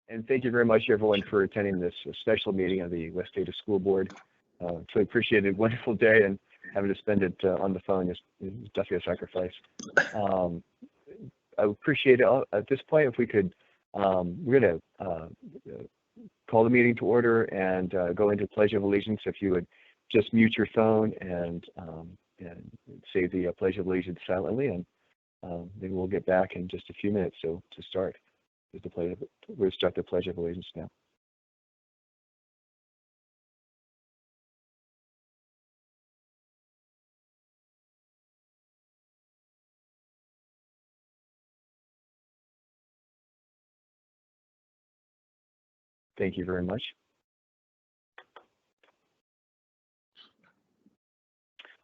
And thank you very much, everyone, for attending this special meeting of the West Ada School Board. Truly appreciate it. Wonderful day, and having to spend it on the phone is definitely a sacrifice. I would appreciate it at this point if we could, we're going to call the meeting to order and go into Pledge of Allegiance. If you would just mute your phone and say the Pledge of Allegiance silently, and then we'll get back in just a few minutes. So to start, we'll start the Pledge of Allegiance now. Thank you very much.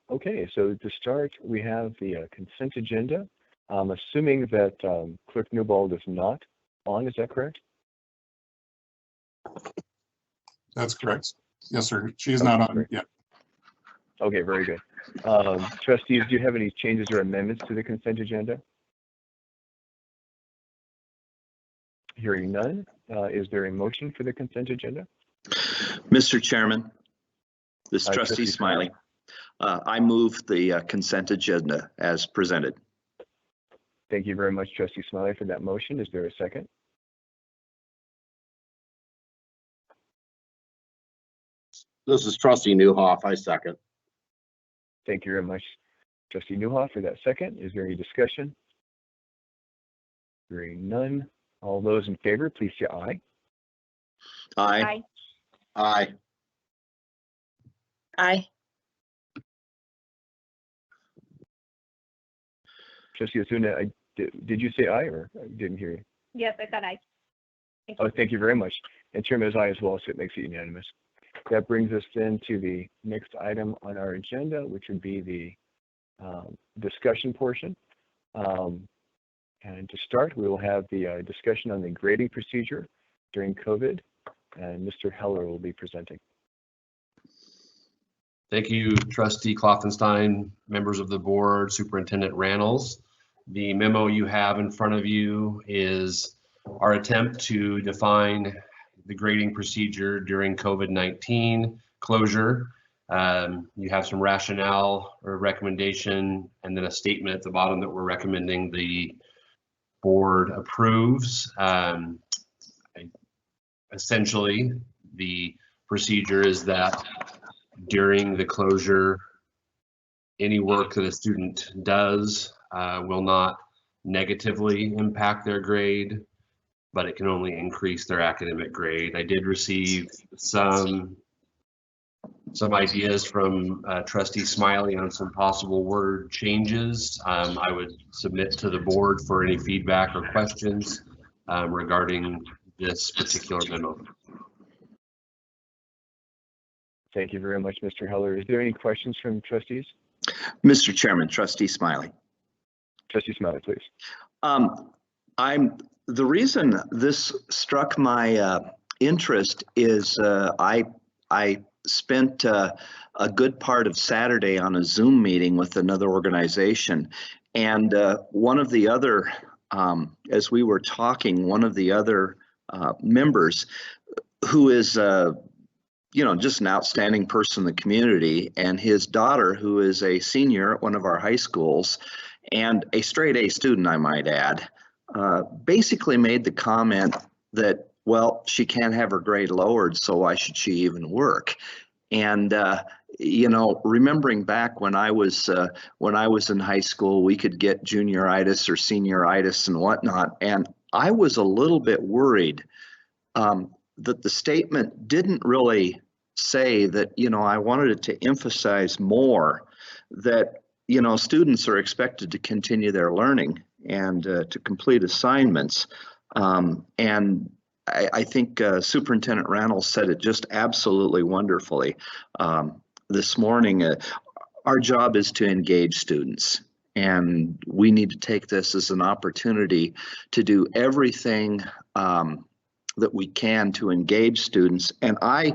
Okay, so to start, we have the consent agenda. I'm assuming that Clerk Newbold is not on, is that correct? That's correct. Yes, sir. She is not on yet. Okay, very good. Trustees, do you have any changes or amendments to the consent agenda? Hearing none, is there a motion for the consent agenda? Mr. Chairman, this is Trustee Smiley. I move the consent agenda as presented. Thank you very much, Trustee Smiley, for that motion. Is there a second? This is Trustee Newhoff. I second. Thank you very much, Trustee Newhoff, for that second. Is there any discussion? Hearing none. All those in favor, please say aye. Aye. Aye. Aye. Trustee Osuna, did you say aye, or I didn't hear you? Yes, I said aye. Thank you very much. And Chairman is aye as well, so it makes it unanimous. That brings us then to the next item on our agenda, which would be the discussion portion. And to start, we will have the discussion on the grading procedure during COVID, and Mr. Heller will be presenting. Thank you, Trustee Klopfenstein, members of the board, Superintendent Rannells. The memo you have in front of you is our attempt to define the grading procedure during COVID-19 closure. You have some rationale or recommendation, and then a statement at the bottom that we're recommending the board approves. Essentially, the procedure is that during the closure, any work that a student does will not negatively impact their grade, but it can only increase their academic grade. I did receive some ideas from Trustee Smiley on some possible word changes. I would submit to the board for any feedback or questions regarding this particular memo. Thank you very much, Mr. Heller. Is there any questions from trustees? Mr. Chairman, Trustee Smiley. Trustee Smiley, please. The reason this struck my interest is I spent a good part of Saturday on a Zoom meeting with another organization, and one of the other, as we were talking, one of the other members, who is just an outstanding person in the community, and his daughter, who is a senior at one of our high schools and a straight A student, I might add, basically made the comment that, well, she can't have her grade lowered, so why should she even work? And remembering back when I was in high school, we could get junioritis or senioritis and whatnot, and I was a little bit worried that the statement didn't really say that, I wanted it to emphasize more that, students are expected to continue their learning and to complete assignments. And I think Superintendent Rannells said it just absolutely wonderfully this morning. Our job is to engage students, and we need to take this as an opportunity to do everything that we can to engage students. And I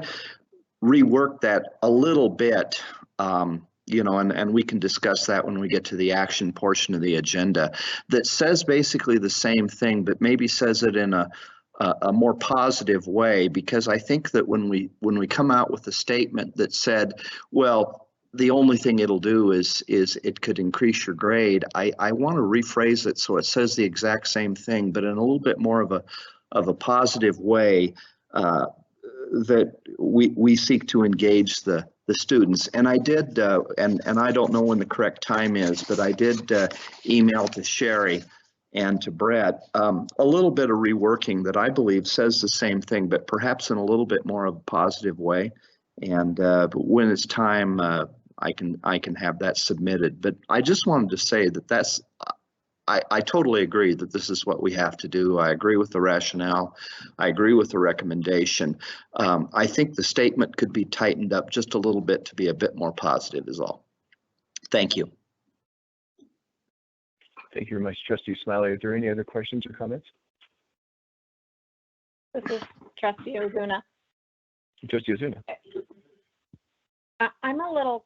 reworked that a little bit, and we can discuss that when we get to the action portion of the agenda, that says basically the same thing, but maybe says it in a a more positive way, because I think that when we come out with a statement that said, well, the only thing it'll do is it could increase your grade, I want to rephrase it so it says the exact same thing, but in a little bit more of a positive way, that we seek to engage the students. And I did, and I don't know when the correct time is, but I did email to Sherry and to Brett a little bit of reworking that I believe says the same thing, but perhaps in a little bit more of a positive way. And but when it's time, I can have that submitted. But I just wanted to say that I totally agree that this is what we have to do. I agree with the rationale. I agree with the recommendation. I think the statement could be tightened up just a little bit to be a bit more positive is all. Thank you. Thank you very much, Trustee Smiley. Is there any other questions or comments? This is Trustee Ozuna. Trustee Ozuna. I'm a little,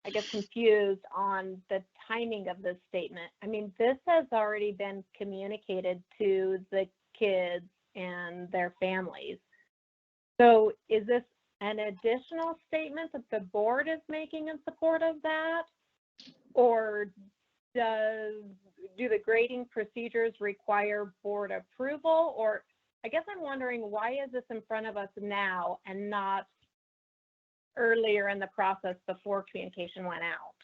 I guess, confused on the timing of this statement. I mean, this has already been communicated to the kids and their families. So is this an additional statement that the board is making in support of that? Or do the grading procedures require board approval? Or I guess I'm wondering, why is this in front of us now and not earlier in the process before communication went out?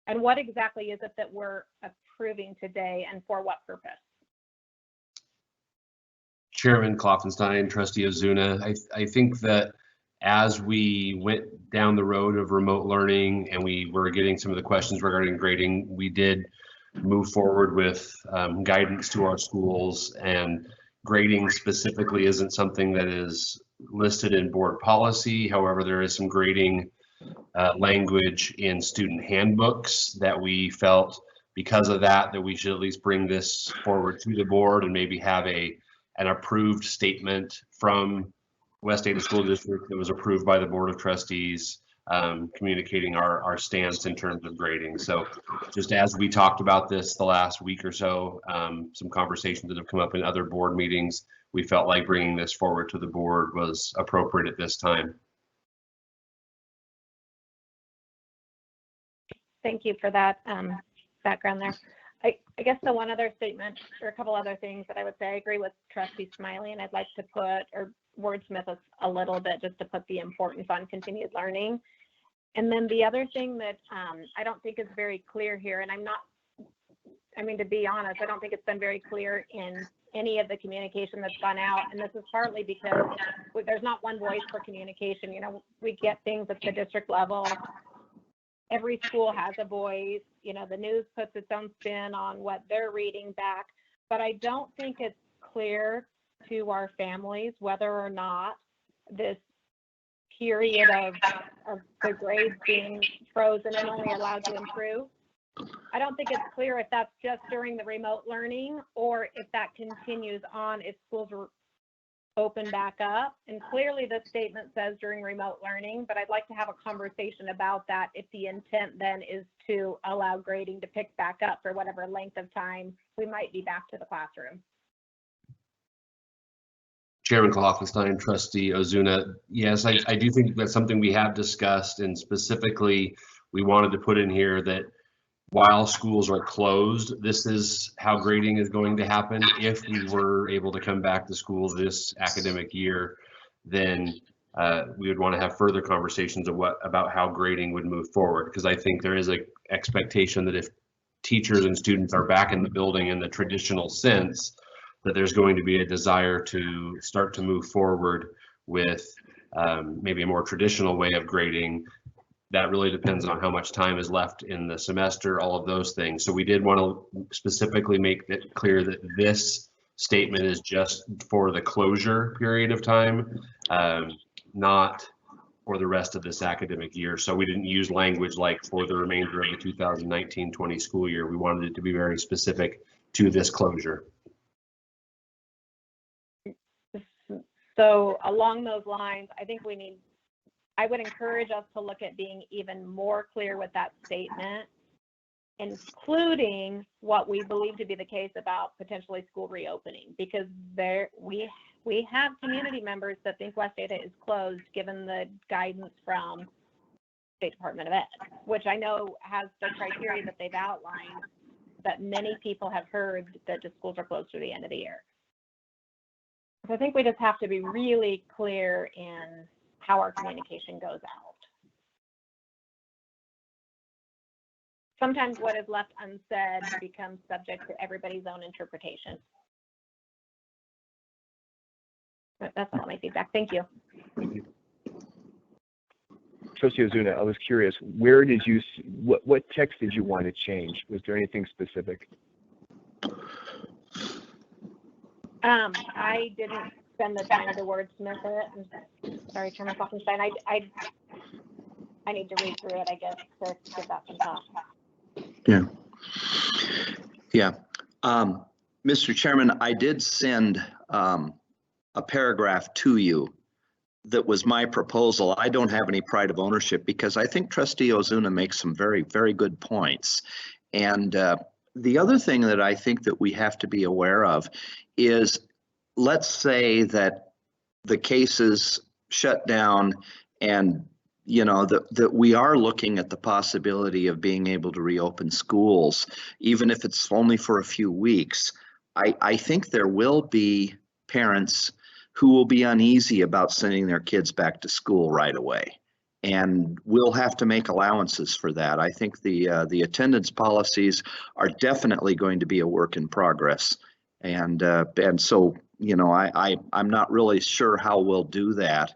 And what exactly is it that we're approving today and for what purpose? Chairman Klopfenstein, Trustee Ozuna, I think that as we went down the road of remote learning and we were getting some of the questions regarding grading, we did move forward with guidance to our schools, and grading specifically isn't something that is listed in board policy. However, there is some grading language in student handbooks that we felt because of that we should at least bring this forward to the board and maybe have an approved statement from West Ada School District that was approved by the Board of Trustees, communicating our stance in terms of grading. So just as we talked about this the last week or so, some conversations that have come up in other board meetings, we felt like bringing this forward to the board was appropriate at this time. Thank you for that background there. I guess the one other statement or a couple other things that I would say, I agree with Trustee Smiley, and I'd like to put or wordsmith us a little bit just to put the importance on continued learning. And then the other thing that I don't think is very clear here, and to be honest, I don't think it's been very clear in any of the communication that's gone out. And this is partly because there's not one voice for communication. You know, we get things at the district level. Every school has a voice. You know, the news puts its own spin on what they're reading back. But I don't think it's clear to our families whether or not this period of the grades being frozen and only allowed to improve. I don't think it's clear if that's just during the remote learning or if that continues on if schools are open back up. And clearly the statement says during remote learning, but I'd like to have a conversation about that if the intent then is to allow grading to pick back up for whatever length of time we might be back to the classroom. Chairman Klopfenstein, Trustee Ozuna, yes, I do think that's something we have discussed, and specifically we wanted to put in here that while schools are closed, this is how grading is going to happen. If we were able to come back to school this academic year, then we would want to have further conversations of about how grading would move forward, because I think there is an expectation that if teachers and students are back in the building in the traditional sense, that there's going to be a desire to start to move forward with maybe a more traditional way of grading. That really depends on how much time is left in the semester, all of those things. So we did want to specifically make it clear that this statement is just for the closure period of time, not for the rest of this academic year. So we didn't use language like for the remainder of the 2019-20 school year. We wanted it to be very specific to this closure. So along those lines, I would encourage us to look at being even more clear with that statement including what we believe to be the case about potentially school reopening, because we have community members that think West Ada is closed given the guidance from State Department of Ed, which I know has the criteria that they've outlined, that many people have heard that the schools are closed through the end of the year. So I think we just have to be really clear in how our communication goes out. Sometimes what is left unsaid becomes subject to everybody's own interpretation. But that's all my feedback. Thank you. Trustee Ozuna, I was curious, where did you, what text did you want to change? Was there anything specific? I didn't spend the time to wordsmith it. I'm sorry, Chairman Falkenstein. I need to read through it, I guess, to give that some thought. Yeah. Mr. Chairman, I did send a paragraph to you that was my proposal. I don't have any pride of ownership because I think Trustee Ozuna makes some very, very good points. And the other thing that I think that we have to be aware of is, let's say that the cases shut down and that we are looking at the possibility of being able to reopen schools, even if it's only for a few weeks. I think there will be parents who will be uneasy about sending their kids back to school right away. And we'll have to make allowances for that. I think the attendance policies are definitely going to be a work in progress. And so, I'm not really sure how we'll do that,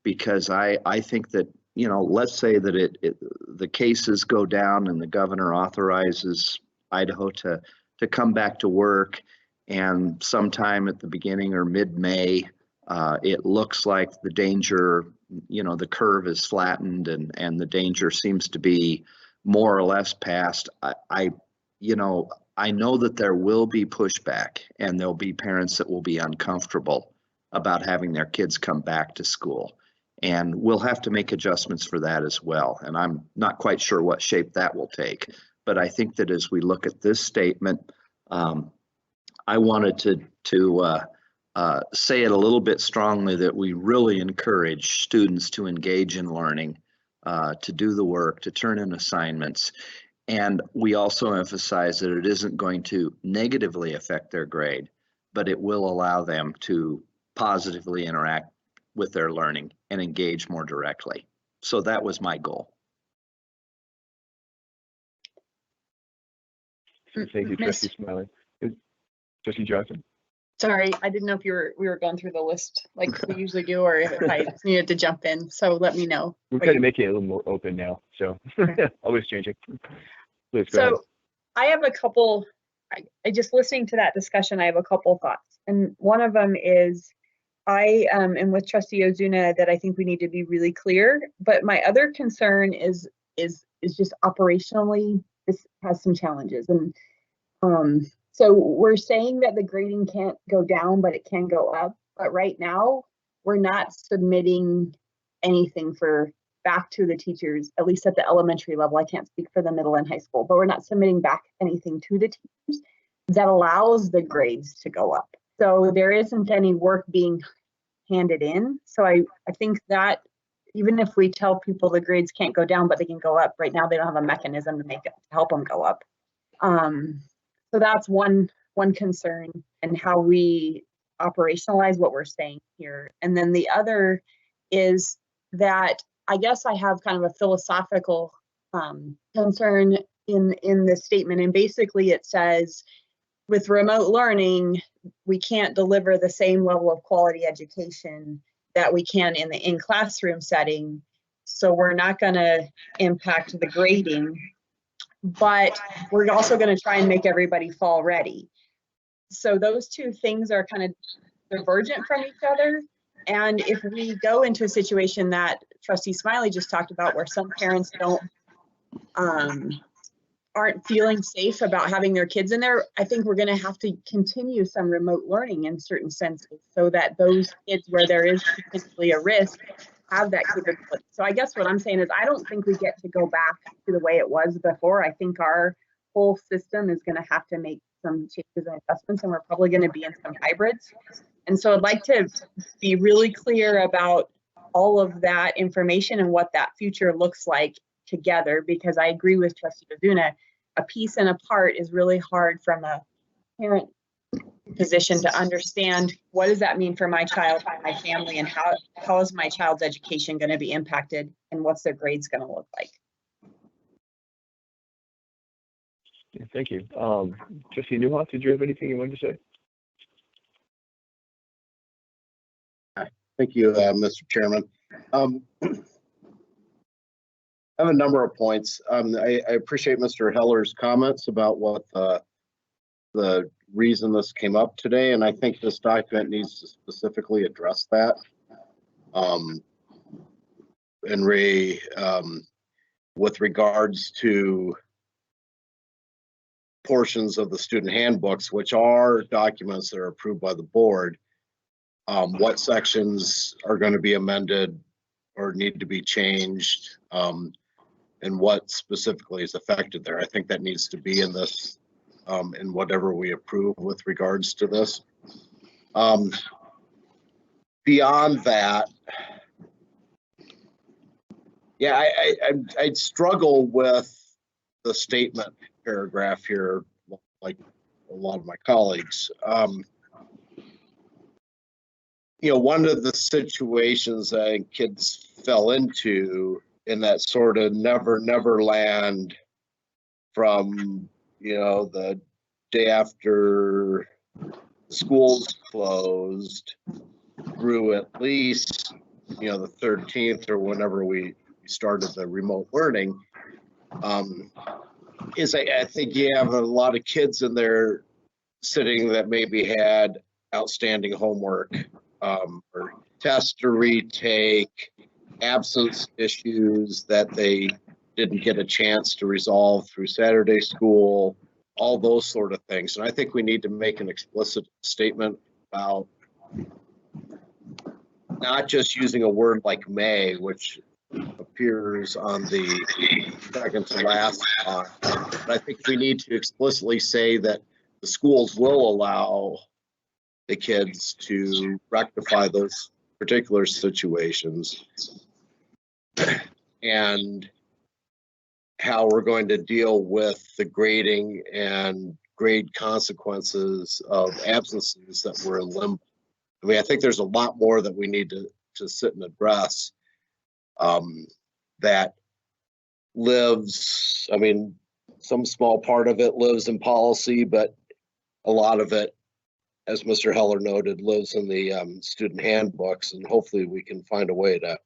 because I think that, let's say that the cases go down and the governor authorizes Idaho to come back to work, and sometime at the beginning or mid-May, it looks like the danger, the curve is flattened and the danger seems to be more or less past. I know that there will be pushback and there'll be parents that will be uncomfortable about having their kids come back to school. And we'll have to make adjustments for that as well. And I'm not quite sure what shape that will take. But I think that as we look at this statement, I wanted to say it a little bit strongly that we really encourage students to engage in learning, to do the work, to turn in assignments. And we also emphasize that it isn't going to negatively affect their grade, but it will allow them to positively interact with their learning and engage more directly. So that was my goal. Thank you, Trustee Smiley. Trustee Johnson? Sorry, I didn't know if we were going through the list like we usually do, or if I needed to jump in. So let me know. We're kind of making it a little more open now, so always changing. Please go ahead. So I have a couple, I just listening to that discussion, I have a couple thoughts. And one of them is, I am with Trustee Ozuna that I think we need to be really clear. But my other concern is just operationally, this has some challenges. And so we're saying that the grading can't go down, but it can go up. But right now, we're not submitting anything back to the teachers, at least at the elementary level. I can't speak for the middle and high school, but we're not submitting back anything to the teachers that allows the grades to go up. So there isn't any work being handed in. So I think that even if we tell people the grades can't go down, but they can go up, right now they don't have a mechanism to help them go up. So that's one concern, and how we operationalize what we're saying here. And then the other is that I guess I have kind of a philosophical concern in this statement. And basically it says, with remote learning, we can't deliver the same level of quality education that we can in the in-classroom setting. So we're not going to impact the grading, but we're also going to try and make everybody fall ready. So those two things are kind of divergent from each other. And if we go into a situation that Trustee Smiley just talked about, where some parents aren't feeling safe about having their kids in there, I think we're going to have to continue some remote learning in certain senses, so that those kids where there is potentially a risk have that capability. So I guess what I'm saying is, I don't think we get to go back to the way it was before. I think our whole system is going to have to make some changes and adjustments, and we're probably going to be in some hybrids. And so I'd like to be really clear about all of that information and what that future looks like together, because I agree with Trustee Ozuna, a piece and a part is really hard from a parent position to understand what does that mean for my child, my family, and how is my child's education going to be impacted, and what's their grades going to look like. Yeah, thank you. Trustee Newhoff, did you have anything you wanted to say? Thank you, Mr. Chairman. I have a number of points. I appreciate Mr. Heller's comments about what the reason this came up today, and I think this document needs to specifically address that. And Ray, with regards to portions of the student handbooks, which are documents that are approved by the board, what sections are going to be amended or need to be changed, and what specifically is affected there. I think that needs to be in this, in whatever we approve with regards to this. Beyond that, yeah, I'd struggle with the statement paragraph here, like a lot of my colleagues. You know, one of the situations I think kids fell into in that sort of never land from, you know, the day after schools closed through at least, you know, the 13th or whenever we started the remote learning, is I think you have a lot of kids in there sitting that maybe had outstanding homework, or test to retake, absence issues that they didn't get a chance to resolve through Saturday school, all those sort of things. And I think we need to make an explicit statement about not just using a word like may, which appears on the second to last line, but I think we need to explicitly say that the schools will allow the kids to rectify those particular situations, and how we're going to deal with the grading and grade consequences of absences that were in limbo. I mean, I think there's a lot more that we need to sit and address, that lives, I mean, some small part of it lives in policy, but a lot of it, as Mr. Heller noted, lives in the student handbooks, and hopefully we can find a way to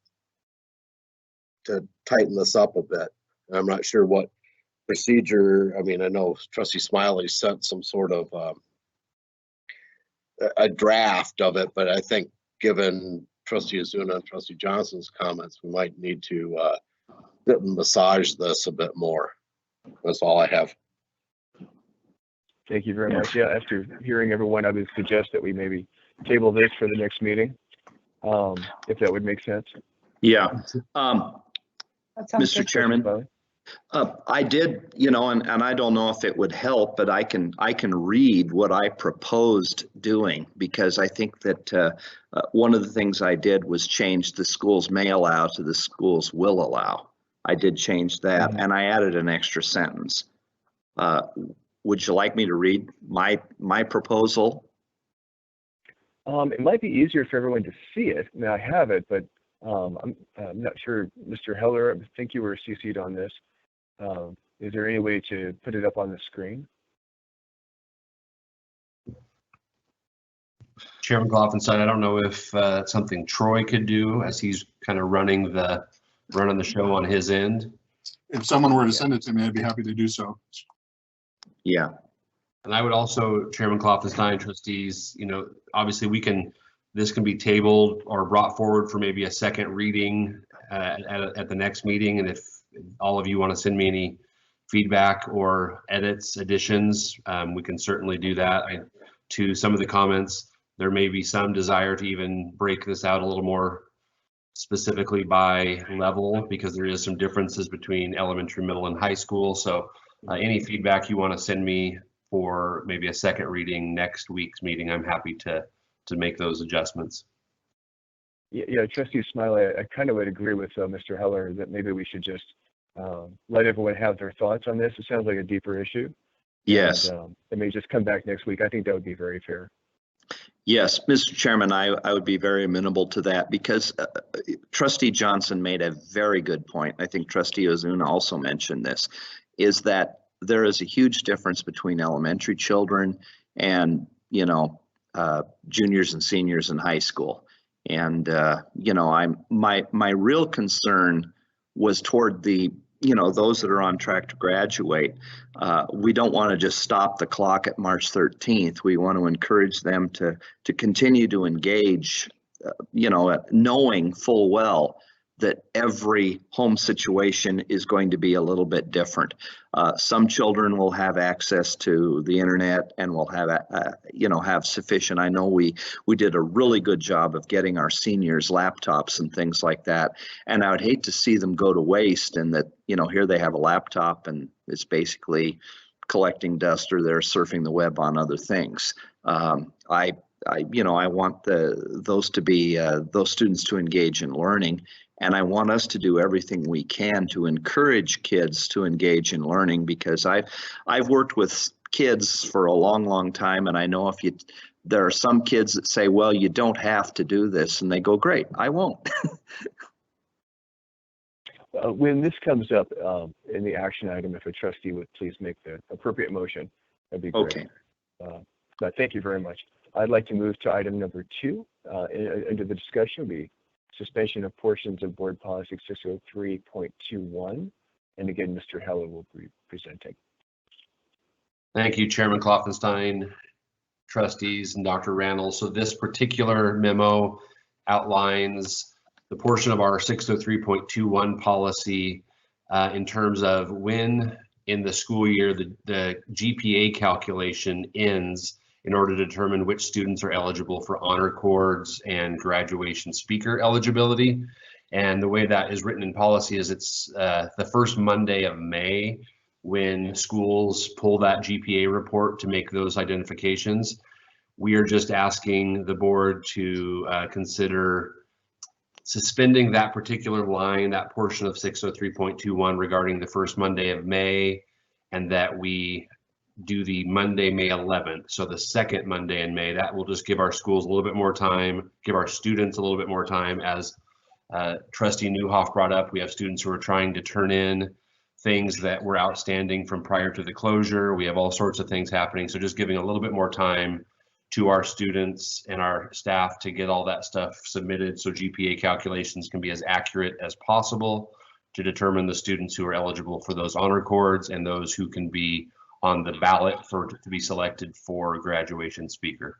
tighten this up a bit. I'm not sure what procedure, I mean, I know Trustee Smiley sent some sort of a draft of it, but I think given Trustee Ozuna and Trustee Johnson's comments, we might need to sit and massage this a bit more. That's all I have. Thank you very much. Yeah, after hearing everyone, I would suggest that we maybe table this for the next meeting, if that would make sense. Yeah. That sounds Mr. good. Chairman, I did, you know, and I don't know if it would help, but I can read what I proposed doing, because I think that one of the things I did was change the schools may allow to the schools will allow. I did change that, and I added an extra sentence. Would you like me to read my proposal? It might be easier for everyone to see it. I mean, I have it, but I'm not sure, Mr. Heller, I think you were CC'd on this. Is there any way to put it up on the screen? Chairman Klopfenstein, I don't know if that's something Troy could do, as he's kind of running the show on his end. If someone were to send it to me, I'd be happy to do so. Yeah. And I would also, Chairman Klopfenstein, trustees, you know, obviously this can be tabled or brought forward for maybe a second reading at the next meeting. And if all of you want to send me any feedback or edits, additions, we can certainly do that. To some of the comments, there may be some desire to even break this out a little more specifically by level, because there is some differences between elementary, middle, and high school. So Any feedback you want to send me for maybe a second reading next week's meeting, I'm happy to make those adjustments. Yeah, Trustee Smiley, I kind of would agree with Mr. Heller that maybe we should just let everyone have their thoughts on this. It sounds like a deeper issue. Yes. And, it may just come back next week. I think that would be very fair. Yes, Mr. Chairman, I would be very amenable to that because Trustee Johnson made a very good point. I think Trustee Ozuna also mentioned this, is that there is a huge difference between elementary children and, you know, juniors and seniors in high school. And, you know, my real concern was toward the, you know, those that are on track to graduate. We don't want to just stop the clock at March 13th. We want to encourage them to continue to engage, you know, knowing full well that every home situation is going to be a little bit different. Some children will have access to the internet and will have, you know, have sufficient. I know we did a really good job of getting our seniors laptops and things like that. And I would hate to see them go to waste and that, you know, here they have a laptop and it's basically collecting dust or they're surfing the web on other things. You know, I want those to be those students to engage in learning. And I want us to do everything we can to encourage kids to engage in learning because I've worked with kids for a long, long time. And I know there are some kids that say, well, you don't have to do this. And they go, great, I won't. When this comes up in the action item, if a trustee would please make the appropriate motion, that'd be great. Okay. But thank you very much. I'd like to move to item number 2 into the discussion would be suspension of portions of Board Policy 603.21. And again, Mr. Heller will be presenting. Thank you, Chairman Klopfenstein, trustees, and Dr. Randall. So this particular memo outlines the portion of our 603.21 policy in terms of when in the school year the GPA calculation ends in order to determine which students are eligible for honor cords and graduation speaker eligibility. And the way that is written in policy is it's the first Monday of May when schools pull that GPA report to make those identifications. We are just asking the board to consider suspending that particular line, that portion of 603.21 regarding the first Monday of May, and that we do the Monday, May 11th. So the second Monday in May, that will just give our schools a little bit more time, give our students a little bit more time. As Trustee Newhoff brought up, we have students who are trying to turn in things that were outstanding from prior to the closure. We have all sorts of things happening. So just giving a little bit more time to our students and our staff to get all that stuff submitted so GPA calculations can be as accurate as possible to determine the students who are eligible for those honor cords and those who can be on the ballot to be selected for graduation speaker.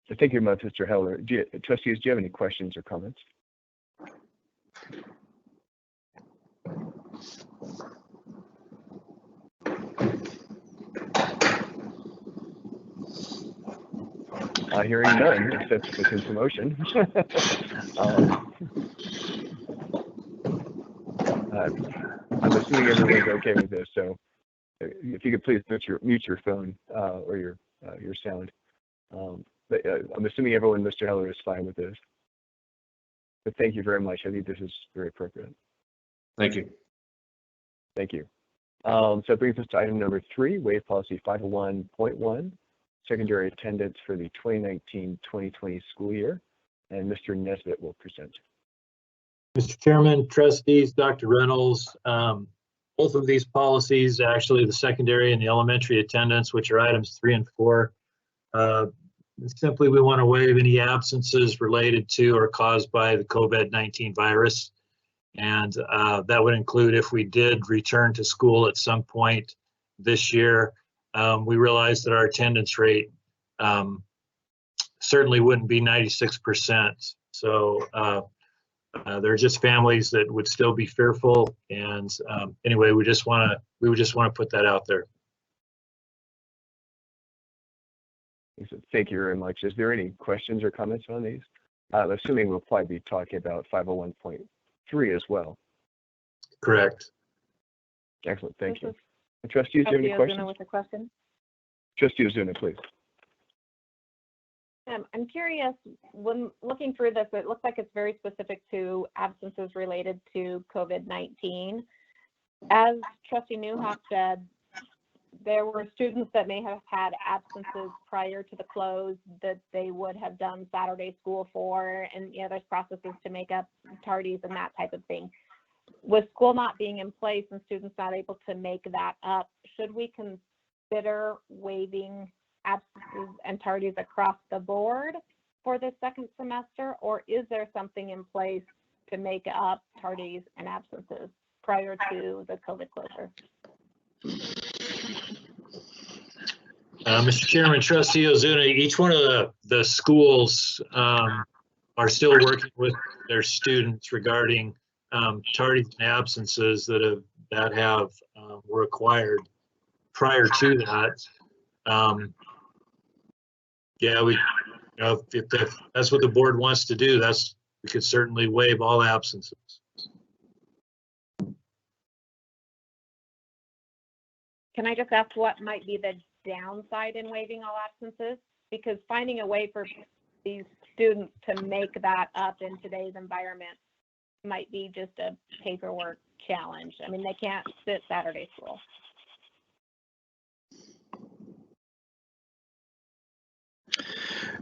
So thank you very much, Mr. Heller. Trustees, do you have any questions or comments? Hearing none, except for the motion. I'm assuming everyone's okay with this, so if you could please mute your phone or your sound. But I'm assuming everyone, Mr. Heller, is fine with this. But thank you very much. I think this is very appropriate. Thank you. Thank you. So it brings us to item number 3, Waive Policy 501.1, secondary attendance for the 2019-2020 school year. And Mr. Nesbitt will present. Mr. Chairman, trustees, Dr. Reynolds, both of these policies, actually the secondary and the elementary attendance, which are items 3 and 4, simply we want to waive any absences related to or caused by the COVID-19 virus. And that would include if we did return to school at some point this year. We realized that our attendance rate certainly wouldn't be 96%. So there are just families that would still be fearful. And anyway, we would just want to put that out there. Thank you very much. Is there any questions or comments on these? I'm assuming we'll probably be talking about 501.3 as well. Correct. Excellent, thank you. This And trustees, do you have any Trustee questions? Ozuna with a question. Trustee Ozuna, please. I'm curious, when looking through this, it looks like it's very specific to absences related to COVID-19. As Trustee Newhoff said, there were students that may have had absences prior to the close that they would have done Saturday school for, and there's processes to make up tardies and that type of thing. With school not being in place and students not able to make that up, should we consider waiving absences and tardies across the board for the second semester, or is there something in place to make up tardies and absences prior to the COVID closure? Mr. Chairman, Trustee Ozuna, each one of the schools are still working with their students regarding tardies and absences that have were required prior to that. Yeah, if that's what the board wants to do, we could certainly waive all absences. Can I just ask what might be the downside in waiving all absences? Because finding a way for these students to make that up in today's environment might be just a paperwork challenge. I mean, they can't sit Saturday school.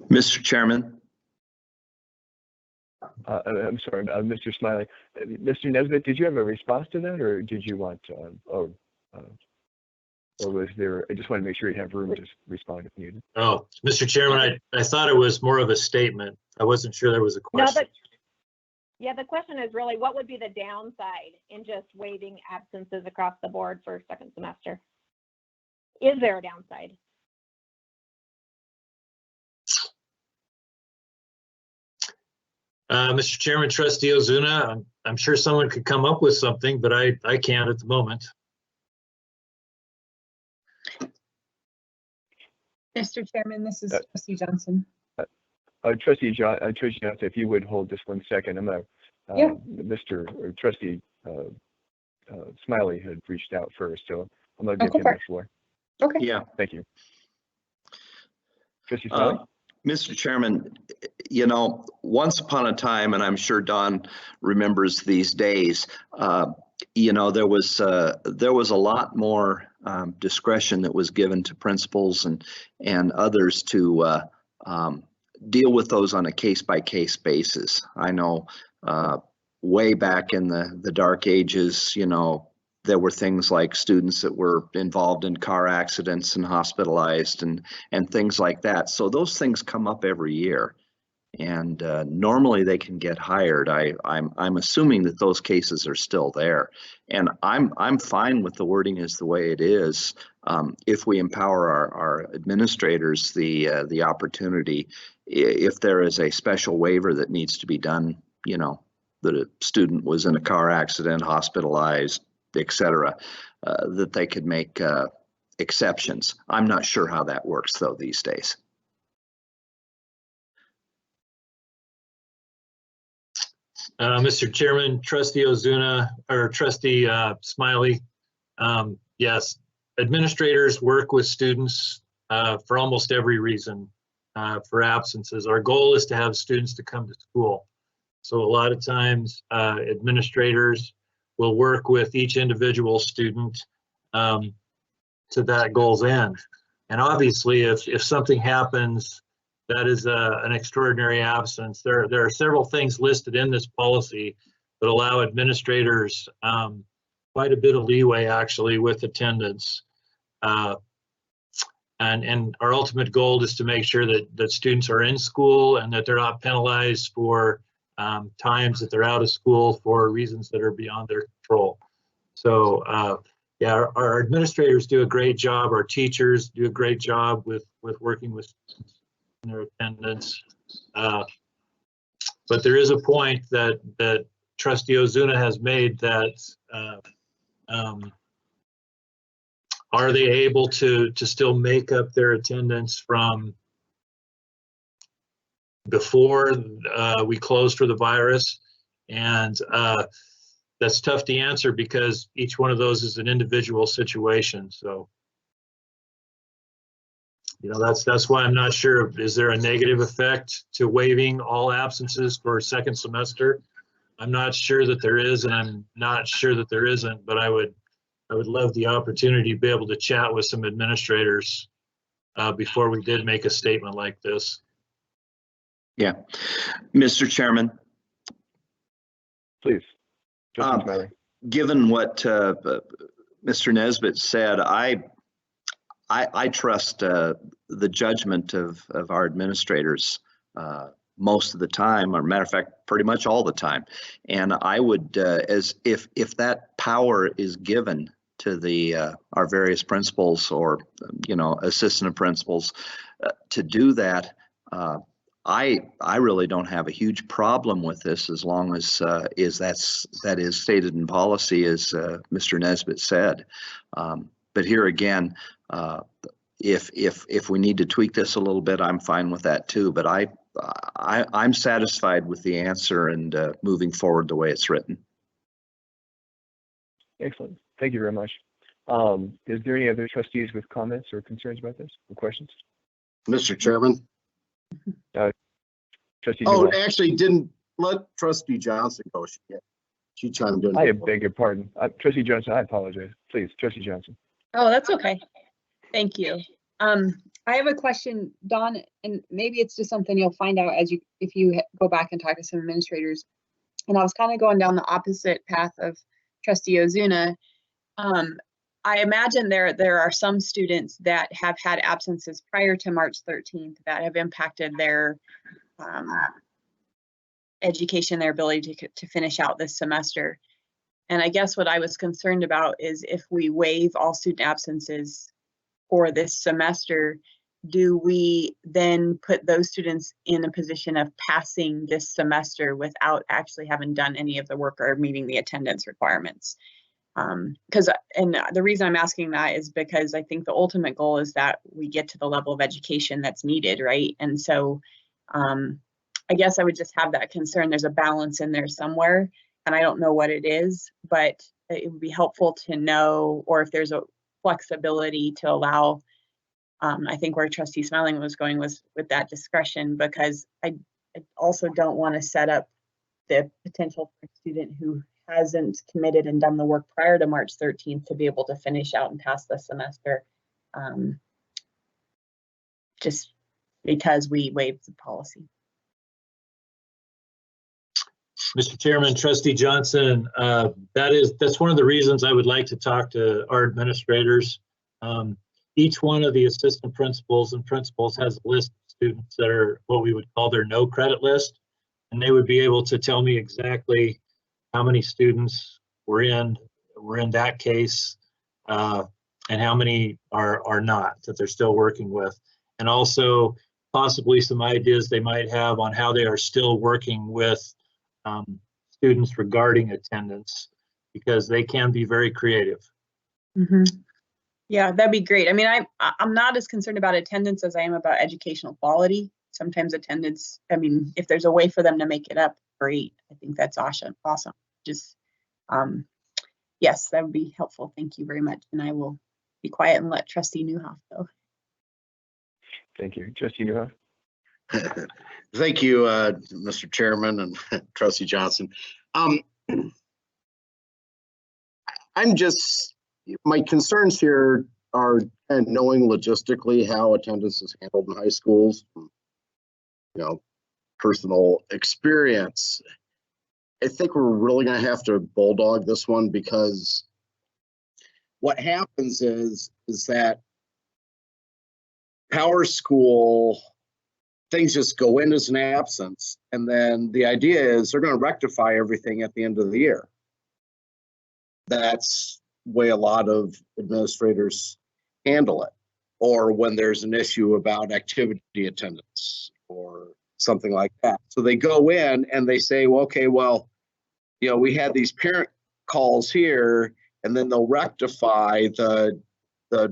Mr. Chairman, I'm sorry, Mr. Smiley. Mr. Nesbitt, did you have a response to that, or did you want, or was there, I just want to make sure you have room to respond if needed. Oh, Mr. Chairman, I thought it was more of a statement. I wasn't sure there was a question. No, but yeah, the question is really what would be the downside in just waiving absences across the board for second semester? Is there a downside? Mr. Chairman, Trustee Ozuna, I'm sure someone could come up with something, but I can't at the moment. Mr. Chairman, this is Trustee Johnson. Trustee Johnson, if you would hold just 1 second, I'm gonna, Yeah. Mr. or Trustee Smiley had reached out first, so I'm gonna Oh, give go him for the floor. Okay. yeah. Thank you. Trustee Smiley? Mr. Chairman, once upon a time, and I'm sure Don remembers these days, there was a lot more discretion that was given to principals and others to deal with those on a case-by-case basis. I know way back in the dark ages, there were things like students that were involved in car accidents and hospitalized and things like that. So those things come up every year, and normally they can get hired. I'm assuming that those cases are still there, and I'm fine with the wording as the way it is. If we empower our administrators the opportunity, if there is a special waiver that needs to be done, that a student was in a car accident, hospitalized, etc., that they could make exceptions. I'm not sure how that works though these days. Mr. Chairman, Trustee Ozuna, or Trustee Smiley, yes, administrators work with students for almost every reason for absences. Our goal is to have students to come to school. So a lot of times administrators will work with each individual student to that goal's end. And obviously, if something happens that is an extraordinary absence, there are several things listed in this policy that allow administrators quite a bit of leeway actually with attendance. And our ultimate goal is to make sure that students are in school and that they're not penalized for times that they're out of school for reasons that are beyond their control. So yeah, our administrators do a great job. Our teachers do a great job with working with students and their attendance. But there is a point that Trustee Ozuna has made that are they able to still make up their attendance from before we closed for the virus. And that's tough to answer because each one of those is an individual situation. So, that's why I'm not sure. Is there a negative effect to waiving all absences for second semester? I'm not sure that there is, and I'm not sure that there isn't, but I would love the opportunity to be able to chat with some administrators before we did make a statement like this. Yeah. Mr. Chairman, Please. Trustee Smiley. given what Mr. Nesbitt said, I trust the judgment of our administrators most of the time, or matter of fact, pretty much all the time. And I would, as if that power is given to the our various principals or assistant principals to do that, I really don't have a huge problem with this as long as that is stated in policy, as Mr. Nesbitt said. But here again, if we need to tweak this a little bit, I'm fine with that too. But I'm satisfied with the answer and moving forward the way it's written. Excellent. Thank you very much. Is there any other trustees with comments or concerns about this or questions? Mr. Chairman. Trustee Oh, Newhoff. actually didn't let Trustee Johnson go. She chimed in. I beg your pardon. Trustee Johnson, I apologize. Please, Trustee Johnson. Oh, that's okay. Thank you. I have a question, Dawn, and maybe it's just something you'll find out if you go back and talk to some administrators. And I was kind of going down the opposite path of Trustee Ozuna. I imagine there are some students that have had absences prior to March 13th that have impacted their education, their ability to finish out this semester. And I guess what I was concerned about is if we waive all student absences for this semester, do we then put those students in a position of passing this semester without actually having done any of the work or meeting the attendance requirements? And the reason I'm asking that is because I think the ultimate goal is that we get to the level of education that's needed, right? And so I guess I would just have that concern. There's a balance in there somewhere, and I don't know what it is, but it would be helpful to know, or if there's a flexibility to allow, I think where Trustee Smiling was going was with that discretion, because I also don't want to set up the potential for a student who hasn't committed and done the work prior to March 13th to be able to finish out and pass the semester, just because we waived the policy. Mr. Chairman, Trustee Johnson, that's one of the reasons I would like to talk to our administrators. Each one of the assistant principals and principals has a list of students that are what we would call their no credit list, and they would be able to tell me exactly how many students were in that case, and how many are not, that they're still working with, and also possibly some ideas they might have on how they are still working with students regarding attendance, because they can be very creative. Mm-hmm. Yeah, that'd be great. I mean, I'm not as concerned about attendance as I am about educational quality. Sometimes attendance, I mean, if there's a way for them to make it up, great. I think that's awesome. Just, yes, that would be helpful. Thank you very much. And I will be quiet and let Trustee Newhoff go. Thank you. Trustee Newhoff. Thank you, Mr. Chairman and Trustee Johnson. My concerns here are kind of knowing logistically how attendance is handled in high schools, personal experience. I think we're really going to have to bulldog this one, because what happens is that Power School, things just go in as an absence, and then the idea is they're going to rectify everything at the end of the year. That's the way a lot of administrators handle it. Or when there's an issue about activity attendance or something like that. So they go in and they say, well, okay, we had these parent calls here, and then they'll rectify the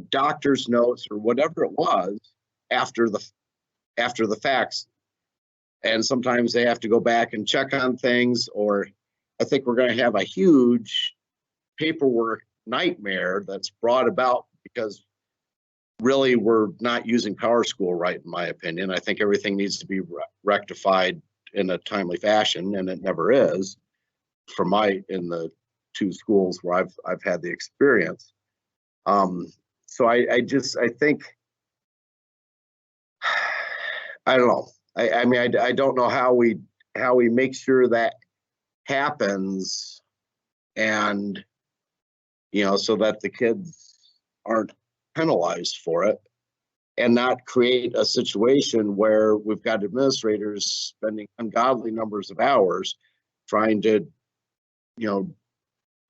doctor's notes or whatever it was after the facts. And sometimes they have to go back and check on things, or I think we're going to have a huge paperwork nightmare that's brought about because really we're not using PowerSchool right, in my opinion. I think everything needs to be rectified in a timely fashion, and it never is in the 2 schools where I've had the experience. So I think, I don't know. I mean, I don't know how we make sure that happens, and, you know, so that the kids aren't penalized for it, and not create a situation where we've got administrators spending ungodly numbers of hours trying to, you know,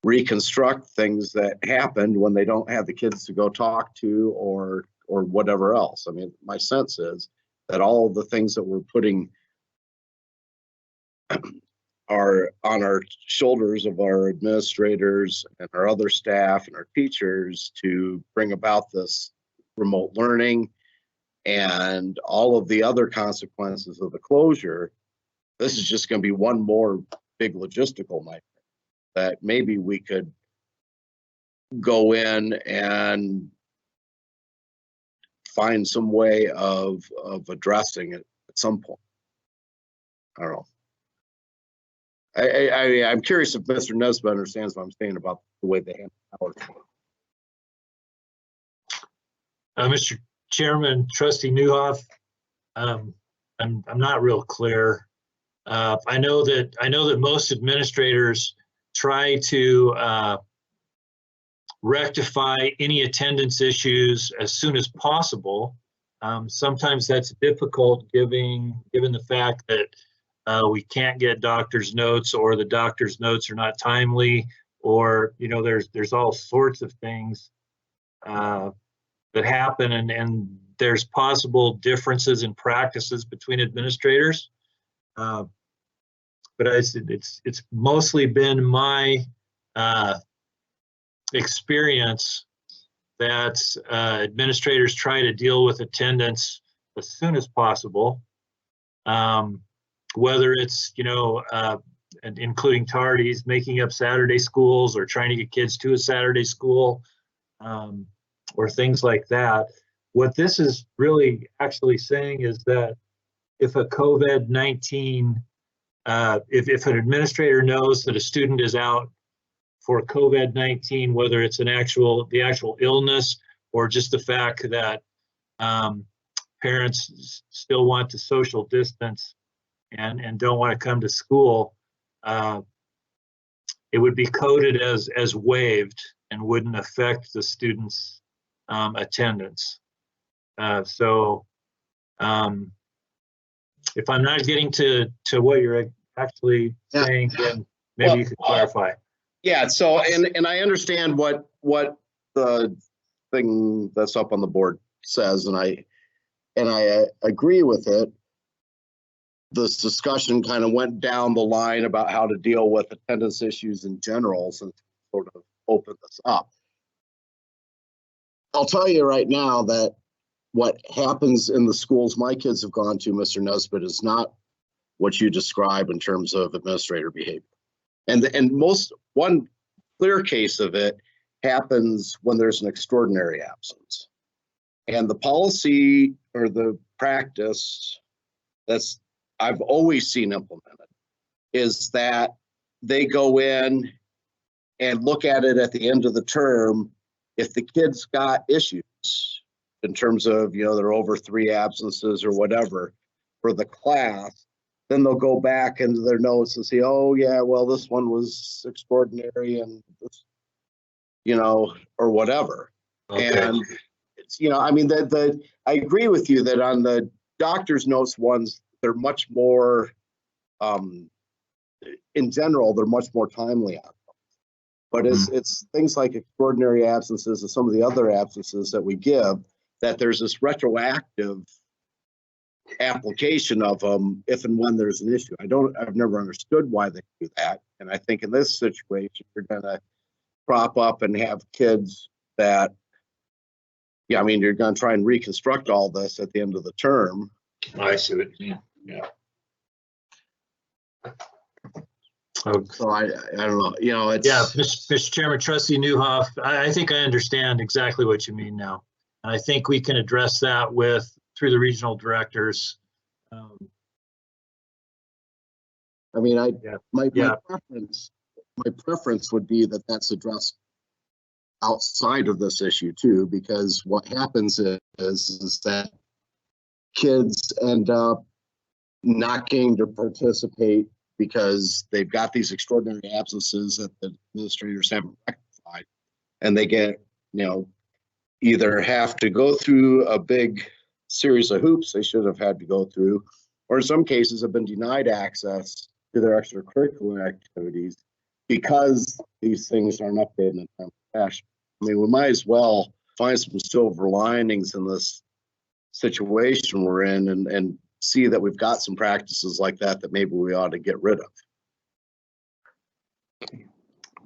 reconstruct things that happened when they don't have the kids to go talk to, or whatever else. I mean, my sense is that all of the things that we're putting are on our shoulders of our administrators and our other staff and our teachers to bring about this remote learning and all of the other consequences of the closure. This is just going to be one more big logistical nightmare that maybe we could go in and find some way of addressing it at some point. I don't know. I'm curious if Mr. Nesbitt understands what I'm saying about the way they handle PowerSchool. Mr. Chairman, Trustee Newhoff, I'm not real clear. I know that most administrators try to rectify any attendance issues as soon as possible. Sometimes that's difficult given the fact that we can't get doctor's notes, or the doctor's notes are not timely, or, you know, there's all sorts of things that happen, and there's possible differences in practices between administrators. But it's mostly been my experience that administrators try to deal with attendance as soon as possible. Whether it's, you know, including tardies, making up Saturday schools, or trying to get kids to a Saturday school, or things like that. What this is really actually saying is that if a COVID-19, if an administrator knows that a student is out for COVID-19, whether it's the actual illness, or just the fact that parents still want to social distance and don't want to come to school, it would be coded as waived and wouldn't affect the student's attendance. So if I'm not getting to what you're actually saying, then maybe you could clarify. Yeah, so, and I understand what the thing that's up on the board says, and I agree with it. This discussion kind of went down the line about how to deal with attendance issues in general, since sort of opened this up. I'll tell you right now that what happens in the schools my kids have gone to, Mr. Nesbitt, is not what you describe in terms of administrator behavior. And one clear case of it happens when there's an extraordinary absence. And the policy or the practice that's I've always seen implemented is that they go in and look at it at the end of the term. If the kid's got issues in terms of, you know, they're over 3 absences or whatever for the class, then they'll go back into their notes and say, oh yeah, well, this one was extraordinary, and this, you know, or whatever. Okay. And it's, you know, I mean, I agree with you that on the doctor's notes ones, they're much more, in general, they're much more timely on them. But it's things like extraordinary absences and some of the other absences that we give, that there's this retroactive application of them if and when there's an issue. I've never understood why they do that. And I think in this situation, you're gonna prop up and have kids that, yeah, I mean, you're gonna try and reconstruct all this at the end of the term. I see what you mean. Yeah. Oh, So I don't know, you know, it's. yeah, Mr. Chairman, Trustee Newhoff, I think I understand exactly what you mean now. And I think we can address that through the regional directors. I mean, Yeah. my Yeah. preference would be that that's addressed outside of this issue too, because what happens is that kids end up not getting to participate because they've got these extraordinary absences that the administrators haven't rectified. And they get, you know, either have to go through a big series of hoops they should have had to go through, or in some cases have been denied access to their extracurricular activities because these things aren't updated in a timely fashion. I mean, we might as well find some silver linings in this situation we're in and see that we've got some practices like that maybe we ought to get rid of.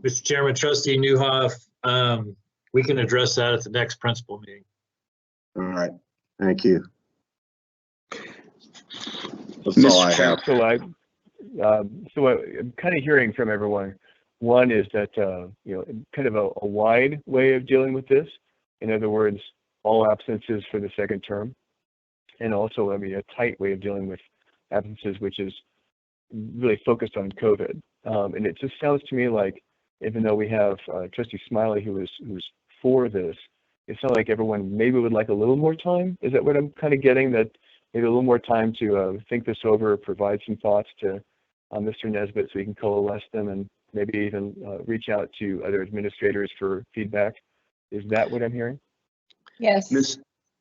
Mr. Chairman, Trustee Newhoff, we can address that at the next principal meeting. All right, thank you. That's all I have. So what I'm kind of hearing from everyone, one is that, you know, kind of a wide way of dealing with this. In other words, all absences for the second term. And also, I mean, a tight way of dealing with absences, which is really focused on COVID. And it just sounds to me like, even though we have Trustee Smiley who's for this, it sounds like everyone maybe would like a little more time. Is that what I'm kind of getting? That maybe a little more time to think this over, provide some thoughts to Mr. Nesbitt so we can coalesce them and maybe even reach out to other administrators for feedback. Is that what I'm hearing? Yes.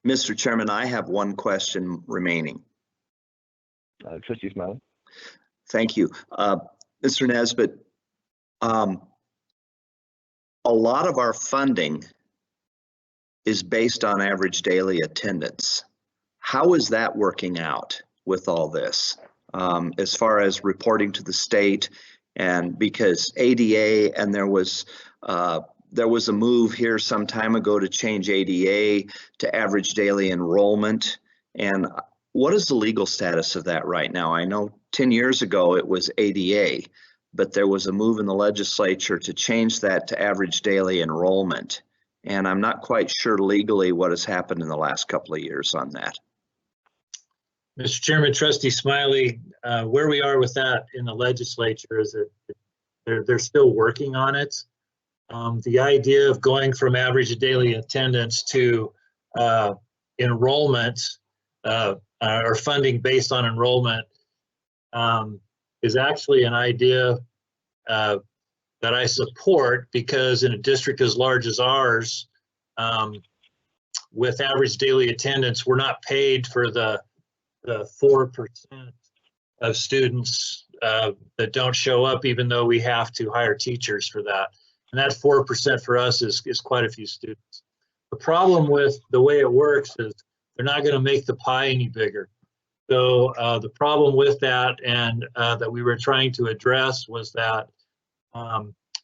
Mr. Chairman, I have one question remaining. Trustee Smiley. Thank you. Mr. Nesbitt, a lot of our funding is based on average daily attendance. How is that working out with all this? As far as reporting to the state, and because ADA, and there was a move here some time ago to change ADA to average daily enrollment. And what is the legal status of that right now? I know 10 years ago it was ADA, but there was a move in the legislature to change that to average daily enrollment. And I'm not quite sure legally what has happened in the last couple of years on that. Mr. Chairman, Trustee Smiley, where we are with that in the legislature is that they're still working on it. The idea of going from average daily attendance to enrollment or funding based on enrollment is actually an idea that I support, because in a district as large as ours, with average daily attendance, we're not paid for the 4% of students that don't show up, even though we have to hire teachers for that. And that 4% for us is quite a few students. The problem with the way it works is they're not going to make the pie any bigger. So the problem with that, and that we were trying to address, was that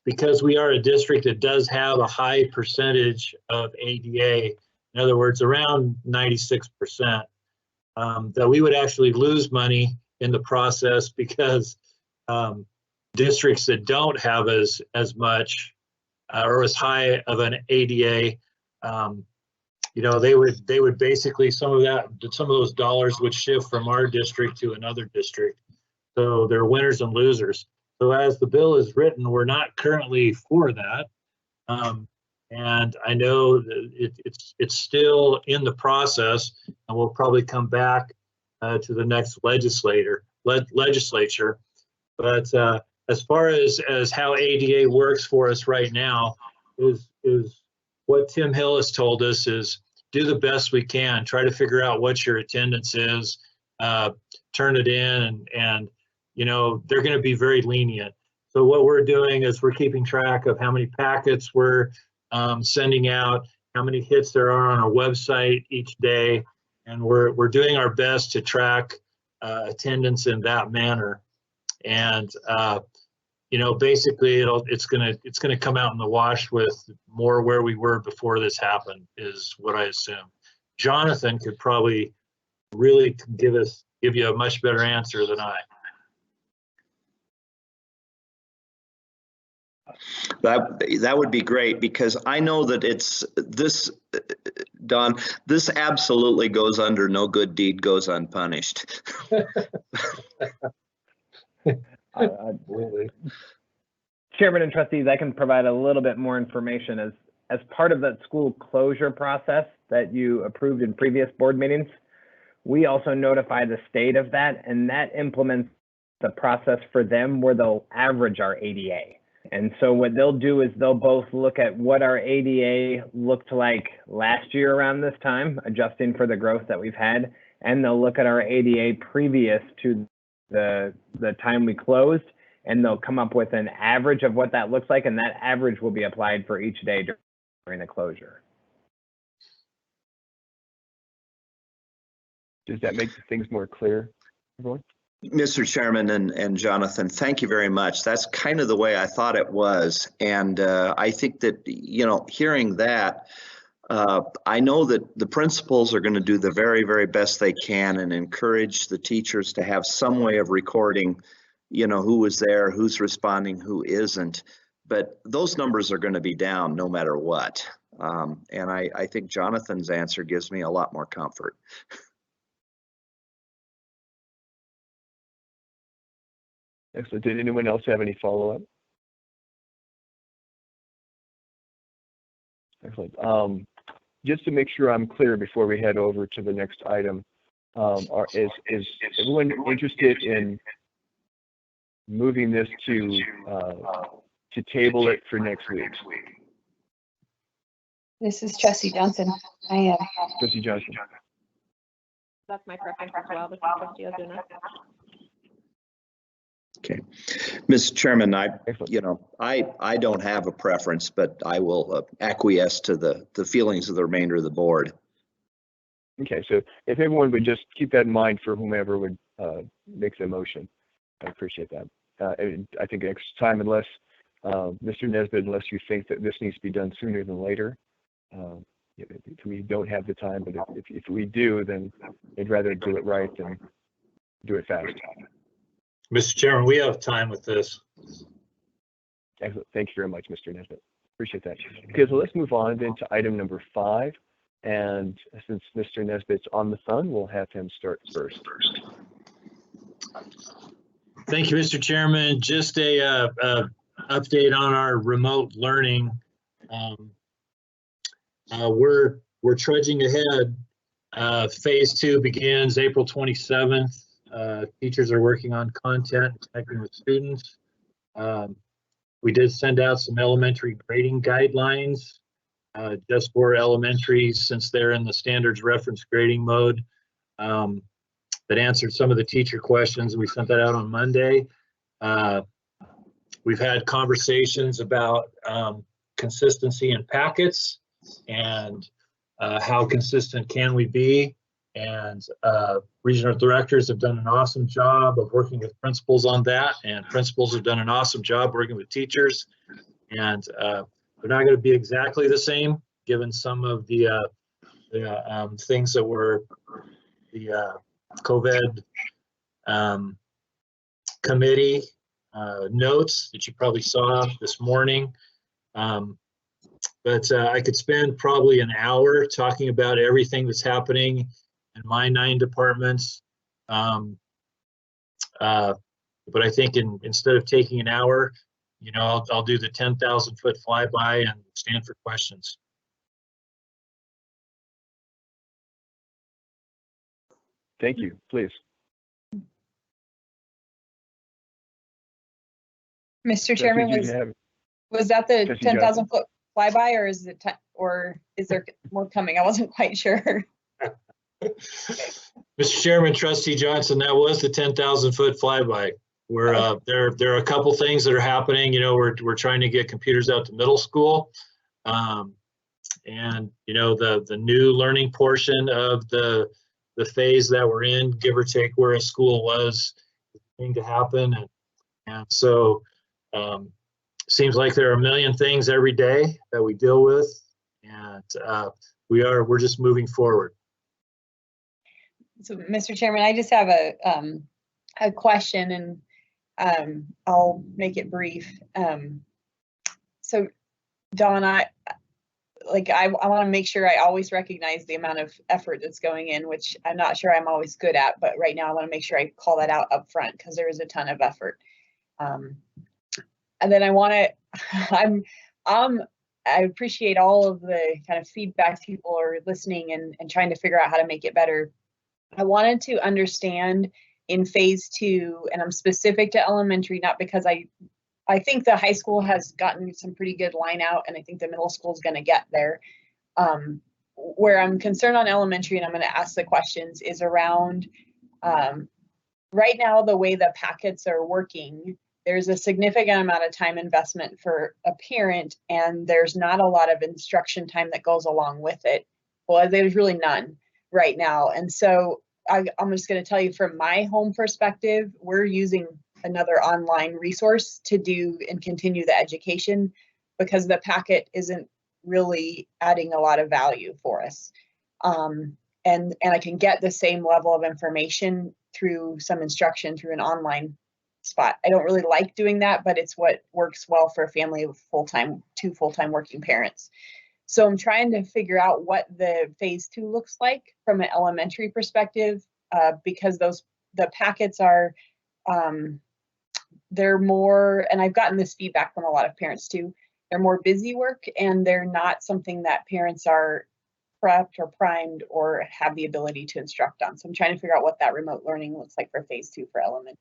because we are a district that does have a high percentage of ADA, in other words, around 96%, that we would actually lose money in the process, because districts that don't have as much or as high of an ADA, you know, they would basically, some of those dollars would shift from our district to another district. So they're winners and losers. So as the bill is written, we're not currently for that. And I know that it's still in the process, and we'll probably come back to the next legislature. But as far as how ADA works for us right now, is what Tim Hill has told us is do the best we can, try to figure out what your attendance is, turn it in, and you know, they're going to be very lenient. So what we're doing is we're keeping track of how many packets we're sending out, how many hits there are on our website each day, and we're doing our best to track attendance in that manner. And you know, basically it's gonna come out in the wash with more where we were before this happened, is what I assume. Jonathan could probably really give you a much better answer than I. That would be great, because I know that it's this, Don, this absolutely goes under no good deed goes unpunished. Absolutely. Chairman and trustees, I can provide a little bit more information. As part of that school closure process that you approved in previous board meetings, we also notify the state of that, and that implements the process for them where they'll average our ADA. And so what they'll do is they'll both look at what our ADA looked like last year around this time, adjusting for the growth that we've had, and they'll look at our ADA previous to the time we closed, and they'll come up with an average of what that looks like, and that average will be applied for each day during the closure. Does that make things more clear, everyone? Mr. Chairman and Jonathan, thank you very much. That's kind of the way I thought it was. And I think that, you know, hearing that, I know that the principals are going to do the very, very best they can and encourage the teachers to have some way of recording, you know, who was there, who's responding, who isn't. But those numbers are going to be down no matter what. And I think Jonathan's answer gives me a lot more comfort. Excellent. Did anyone else have any follow-up? Excellent. Just to make sure I'm clear before we head over to the next item, is everyone interested in moving this to table it for next week? This is Trustee Johnson. I am. Trustee Johnson. That's my preference as well. This is Trustee Ozuna. Okay, Mr. Chairman, I don't have a preference, but I will acquiesce to the feelings of the remainder of the board. Okay, so if everyone would just keep that in mind for whomever would make the motion, I appreciate that. I think extra time, unless Mr. Nesbitt, unless you think that this needs to be done sooner than later. We don't have the time, but if we do, then I'd rather do it right than do it fast. Mr. Chairman, we have time with this. Excellent. Thank you very much, Mr. Nesbitt. Appreciate that. Okay, so let's move on then to item number 5. And since Mr. Nesbitt's on the phone, we'll have him start first. Thank you, Mr. Chairman. Just a update on our remote learning. We're trudging ahead. Phase 2 begins April 27th. Teachers are working on content, connecting with students. We did send out some elementary grading guidelines just for elementary, since they're in the standards reference grading mode, that answered some of the teacher questions. We sent that out on Monday. We've had conversations about consistency in packets and how consistent can we be. And regional directors have done an awesome job of working with principals on that, and principals have done an awesome job working with teachers. And they're not going to be exactly the same, given some of the things that were the COVID committee notes that you probably saw this morning. But I could spend probably an hour talking about everything that's happening in my 9 departments. But I think instead of taking an hour, you know, I'll do the 10,000-foot flyby and stand for questions. Thank you. Please. Mr. Chairman, was that the 10,000-foot flyby, or is it, or is there more coming? I wasn't quite sure. Mr. Chairman, Trustee Johnson, that was the 10,000-foot flyby. Where there are a couple things that are happening. You know, we're trying to get computers out to middle school, and you know, the new learning portion of the phase that we're in, give or take where a school was, is going to happen, and so seems like there are a million things every day that we deal with, and we're just moving forward. So, Mr. Chairman, I just have a question, and I'll make it brief. So Dawn, I want to make sure I always recognize the amount of effort that's going in, which I'm not sure I'm always good at, but right now I want to make sure I call that out up front because there is a ton of effort. And then I want to, I appreciate all of the kind of feedback people are listening and trying to figure out how to make it better. I wanted to understand in phase 2, and I'm specific to elementary, not because I think the high school has gotten some pretty good line out, and I think the middle school is going to get there. Where I'm concerned on elementary, and I'm going to ask the questions, is around right now, the way the packets are working, there's a significant amount of time investment for a parent, and there's not a lot of instruction time that goes along with it. Well, there's really none right now. And so I'm just going to tell you from my home perspective, we're using another online resource to do and continue the education because the packet isn't really adding a lot of value for us. And I can get the same level of information through some instruction through an online spot. I don't really like doing that, but it's what works well for a family of two full-time working parents. So I'm trying to figure out what the phase 2 looks like from an elementary perspective, because the packets are, they're more, and I've gotten this feedback from a lot of parents too, they're more busy work and they're not something that parents are prepped or primed or have the ability to instruct on. So I'm trying to figure out what that remote learning looks like for phase 2 for elementary.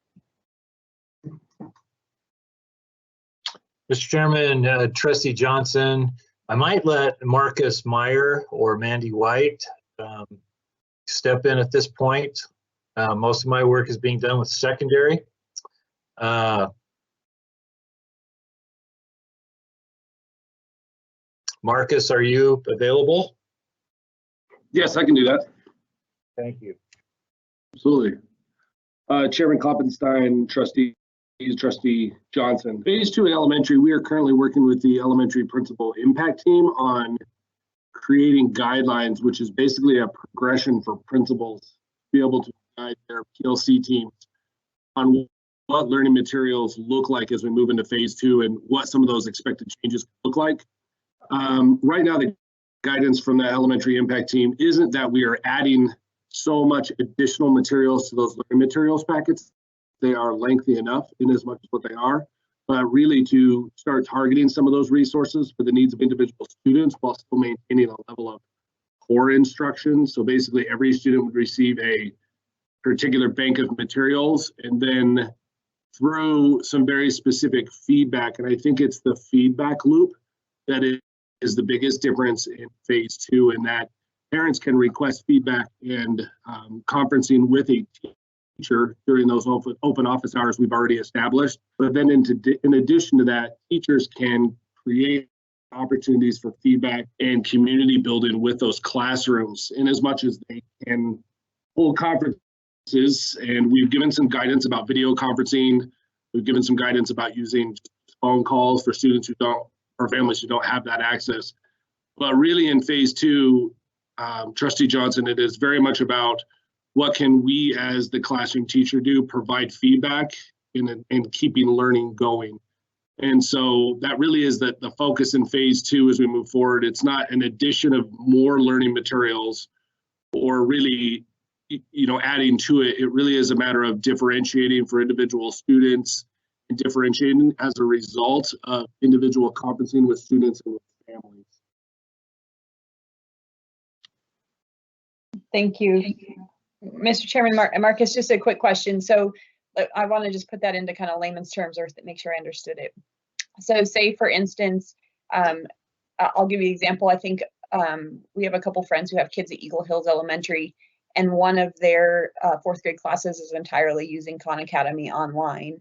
Mr. Chairman, Trustee Johnson, I might let Marcus Meyer or Mandy White step in at this point. Most of my work is being done with secondary. Marcus, are you available? Yes, I can do that. Thank you. Absolutely. Chairman Kloppenstein, Trustee Johnson. Phase 2 in elementary, we are currently working with the elementary principal impact team on creating guidelines, which is basically a progression for principals to be able to guide their PLC teams on what learning materials look like as we move into phase 2 and what some of those expected changes look like. Right now, the guidance from the elementary impact team isn't that we are adding so much additional materials to those learning materials packets. They are lengthy enough in as much as what they are, but really to start targeting some of those resources for the needs of individual students while still maintaining a level of core instruction. So basically every student would receive a particular bank of materials and then through some very specific feedback. And I think it's the feedback loop that is the biggest difference in phase 2, in that parents can request feedback and conferencing with a teacher during those open office hours we've already established. But then in addition to that, teachers can create opportunities for feedback and community building with those classrooms in as much as they can hold conferences. And we've given some guidance about video conferencing. We've given some guidance about using phone calls for students who don't, or families who don't have that access. But really in phase 2, Trustee Johnson, it is very much about what can we as the classroom teacher do, provide feedback and keeping learning going. And so that really is the focus in phase 2 as we move forward. It's not an addition of more learning materials or really, adding to it. It really is a matter of differentiating for individual students and differentiating as a result of individual conferencing with students and with families. Thank you. Mr. Chairman, Marcus, just a quick question. So I want to just put that into kind of layman's terms or make sure I understood it. So say, for instance, I'll give you an example. I think we have a couple friends who have kids at Eagle Hills Elementary, and one of their 4th grade classes is entirely using Khan Academy online.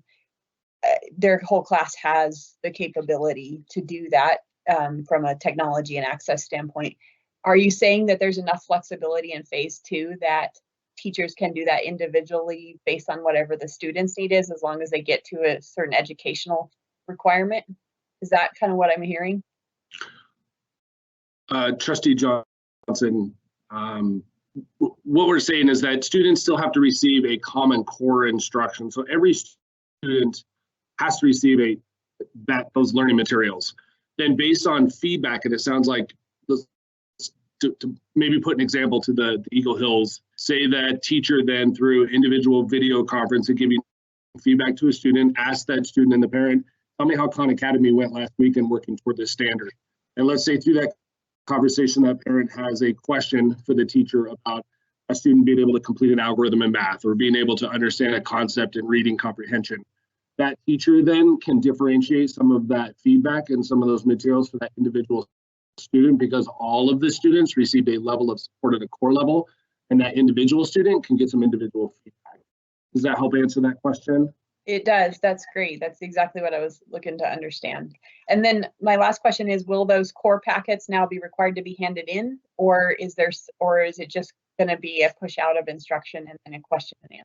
Their whole class has the capability to do that from a technology and access standpoint. Are you saying that there's enough flexibility in phase 2 that teachers can do that individually based on whatever the student's need is, as long as they get to a certain educational requirement? Is that kind of what I'm hearing? Trustee Johnson, what we're saying is that students still have to receive a common core instruction. So every student has to receive those learning materials. then based on feedback, and it sounds like, to maybe put an example to the Eagle Hills, say that teacher then through individual video conference and giving feedback to a student, ask that student and the parent, tell me how Khan Academy went last week in working toward this standard. And let's say through that conversation, that parent has a question for the teacher about a student being able to complete an algorithm in math or being able to understand a concept in reading comprehension. That teacher then can differentiate some of that feedback and some of those materials for that individual student, because all of the students received a level of support at a core level, and that individual student can get some individual feedback. Does that help answer that question? It does. That's great. That's exactly what I was looking to understand. And then my last question is, will those core packets now be required to be handed in, or is it just going to be a push out of instruction and then a question and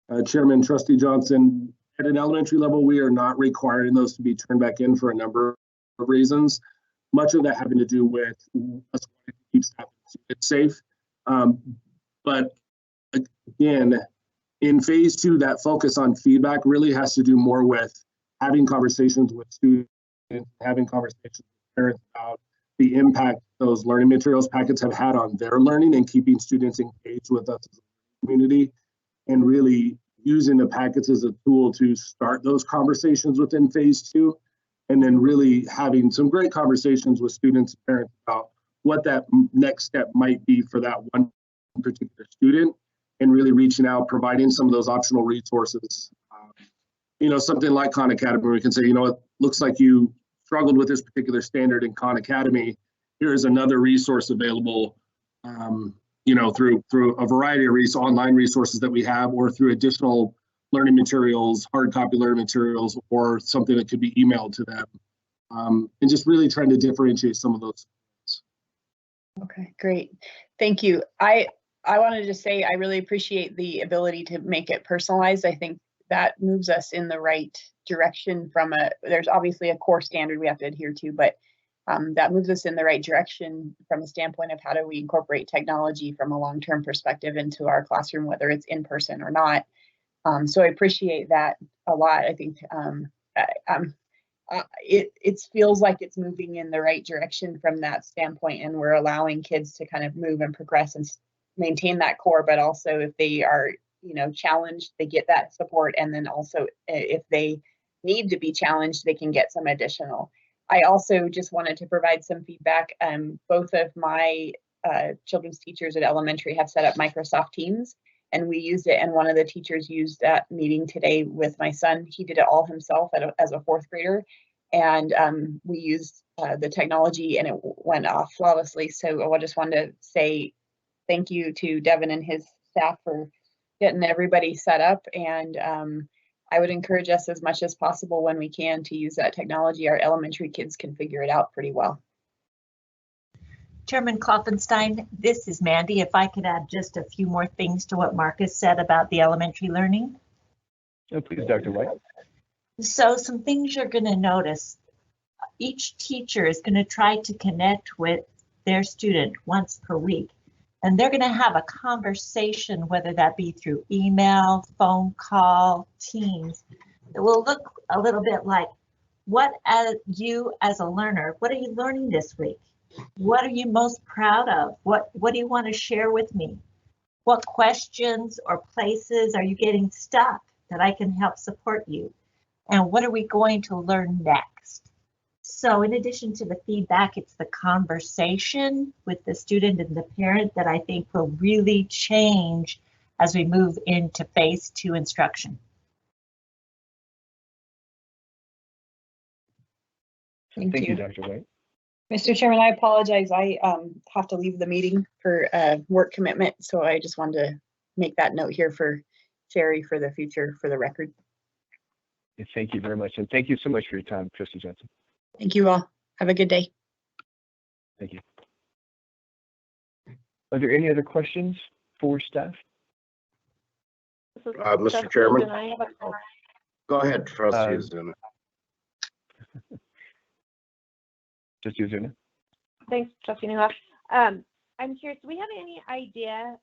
answer? Chairman, Trustee Johnson, at an elementary level, we are not requiring those to be turned back in for a number of reasons. Much of that having to do with us wanting to keep staff safe. But again, in phase 2, that focus on feedback really has to do more with having conversations with students, having conversations with parents about the impact those learning materials packets have had on their learning and keeping students engaged with us as a community, and really using the packets as a tool to start those conversations within phase 2. And then really having some great conversations with students and parents about what that next step might be for that one particular student, and really reaching out, providing some of those optional resources. Something like Khan Academy, we can say, it looks like you struggled with this particular standard in Khan Academy. Here is another resource available, through a variety of online resources that we have, or through additional learning materials, hard copy learning materials, or something that could be emailed to them, and just really trying to differentiate some of those. Okay, great. Thank you. I wanted to say I really appreciate the ability to make it personalized. I think that moves us in the right direction there's obviously a core standard we have to adhere to, but that moves us in the right direction from a standpoint of how do we incorporate technology from a long-term perspective into our classroom, whether it's in person or not. So I appreciate that a lot. I think it feels like it's moving in the right direction from that standpoint, and we're allowing kids to kind of move and progress and maintain that core, but also if they are, challenged, they get that support. And then also if they need to be challenged, they can get some additional. I also just wanted to provide some feedback. Both of my children's teachers at elementary have set up Microsoft Teams, and we used it. And one of the teachers used that meeting today with my son. He did it all himself as a 4th grader. And we used the technology, and it went off flawlessly. So I just wanted to say thank you to Devin and his staff for getting everybody set up. And I would encourage us as much as possible when we can to use that technology. Our elementary kids can figure it out pretty well. Chairman Klopfenstein, this is Mandy. If I could add just a few more things to what Marcus said about the elementary learning. Oh, please, Dr. White. So some things you're going to notice. Each teacher is going to try to connect with their student once per week, and they're going to have a conversation, whether that be through email, phone call, Teams. It will look a little bit like, what you as a learner, what are you learning this week? What are you most proud of? What do you want to share with me? What questions or places are you getting stuck that I can help support you? And what are we going to learn next? So in addition to the feedback, it's the conversation with the student and the parent that I think will really change as we move into phase 2 instruction. Thank you, Dr. White. Mr. Chairman, I apologize. I have to leave the meeting for work commitment. So I just wanted to make that note here for Sherry for the future, for the record. Thank you very much. And thank you so much for your time, Trustee Johnson. Thank you all. Have a good day. Thank you. Are there any other questions for staff? Mr. Chairman. Go ahead, Trustee Zuna. Trustee Zuna. Thanks, Trustee Newhoff. I'm curious, do we have any idea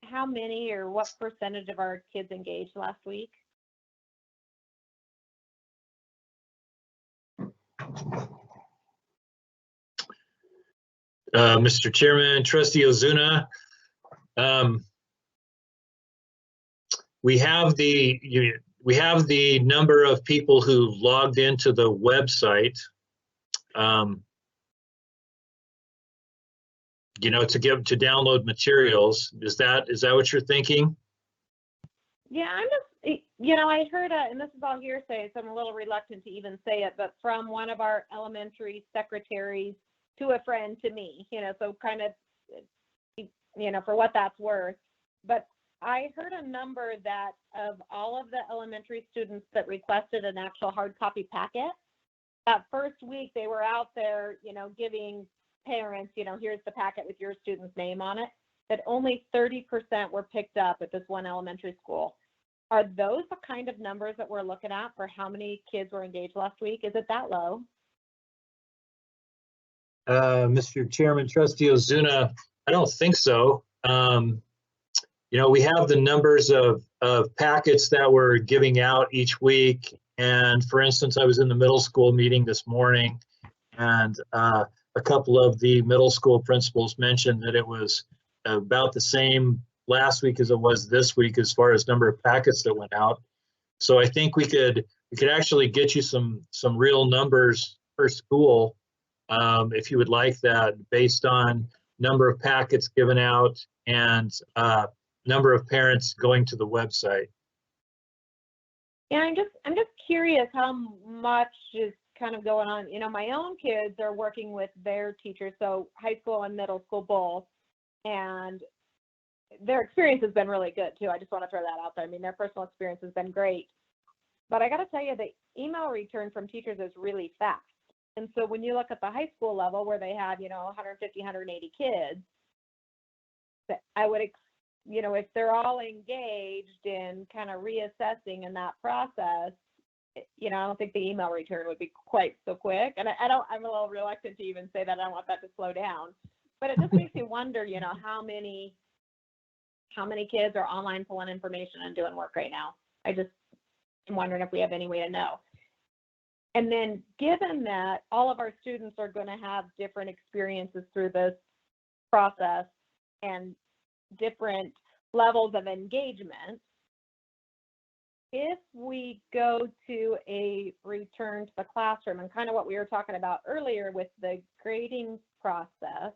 how many or what percentage of our kids engaged last week? Mr. Chairman, Trustee Ozuna, we have the number of people who logged into the website, you know, to download materials. Is that what you're thinking? Yeah, I'm just, you know, I heard, and this is all hearsay, so I'm a little reluctant to even say it, but from one of our elementary secretaries to a friend to me, you know, so kind of, you know, for what that's worth. But I heard a number that of all of the elementary students that requested an actual hard copy packet, that first week they were out there, you know, giving parents, you know, here's the packet with your student's name on it, that only 30% were picked up at this one elementary school. Are those the kind of numbers that we're looking at for how many kids were engaged last week? Is it that low? Mr. Chairman, Trustee Ozuna, I don't think so. You know, we have the numbers of packets that we're giving out each week. And for instance, I was in the middle school meeting this morning, and a couple of the middle school principals mentioned that it was about the same last week as it was this week as far as number of packets that went out. So I think we could actually get you some real numbers per school, if you would like that, based on number of packets given out and number of parents going to the website. Yeah, I'm just curious how much is kind of going on. You know, my own kids are working with their teachers, so high school and middle school both, and their experience has been really good too. I just want to throw that out there. I mean, their personal experience has been great. But I got to tell you, the email return from teachers is really fast. And so when you look at the high school level where they have, you know, 150, 180 kids, I would, you know, if they're all engaged in kind of reassessing in that process, you know, I don't think the email return would be quite so quick. And I'm a little reluctant to even say that I want that to slow down. But it just makes you wonder, you know, how many kids are online pulling information and doing work right now. I just am wondering if we have any way to know. And then given that all of our students are going to have different experiences through this process and different levels of engagement, if we go to a return to the classroom and kind of what we were talking about earlier with the grading process,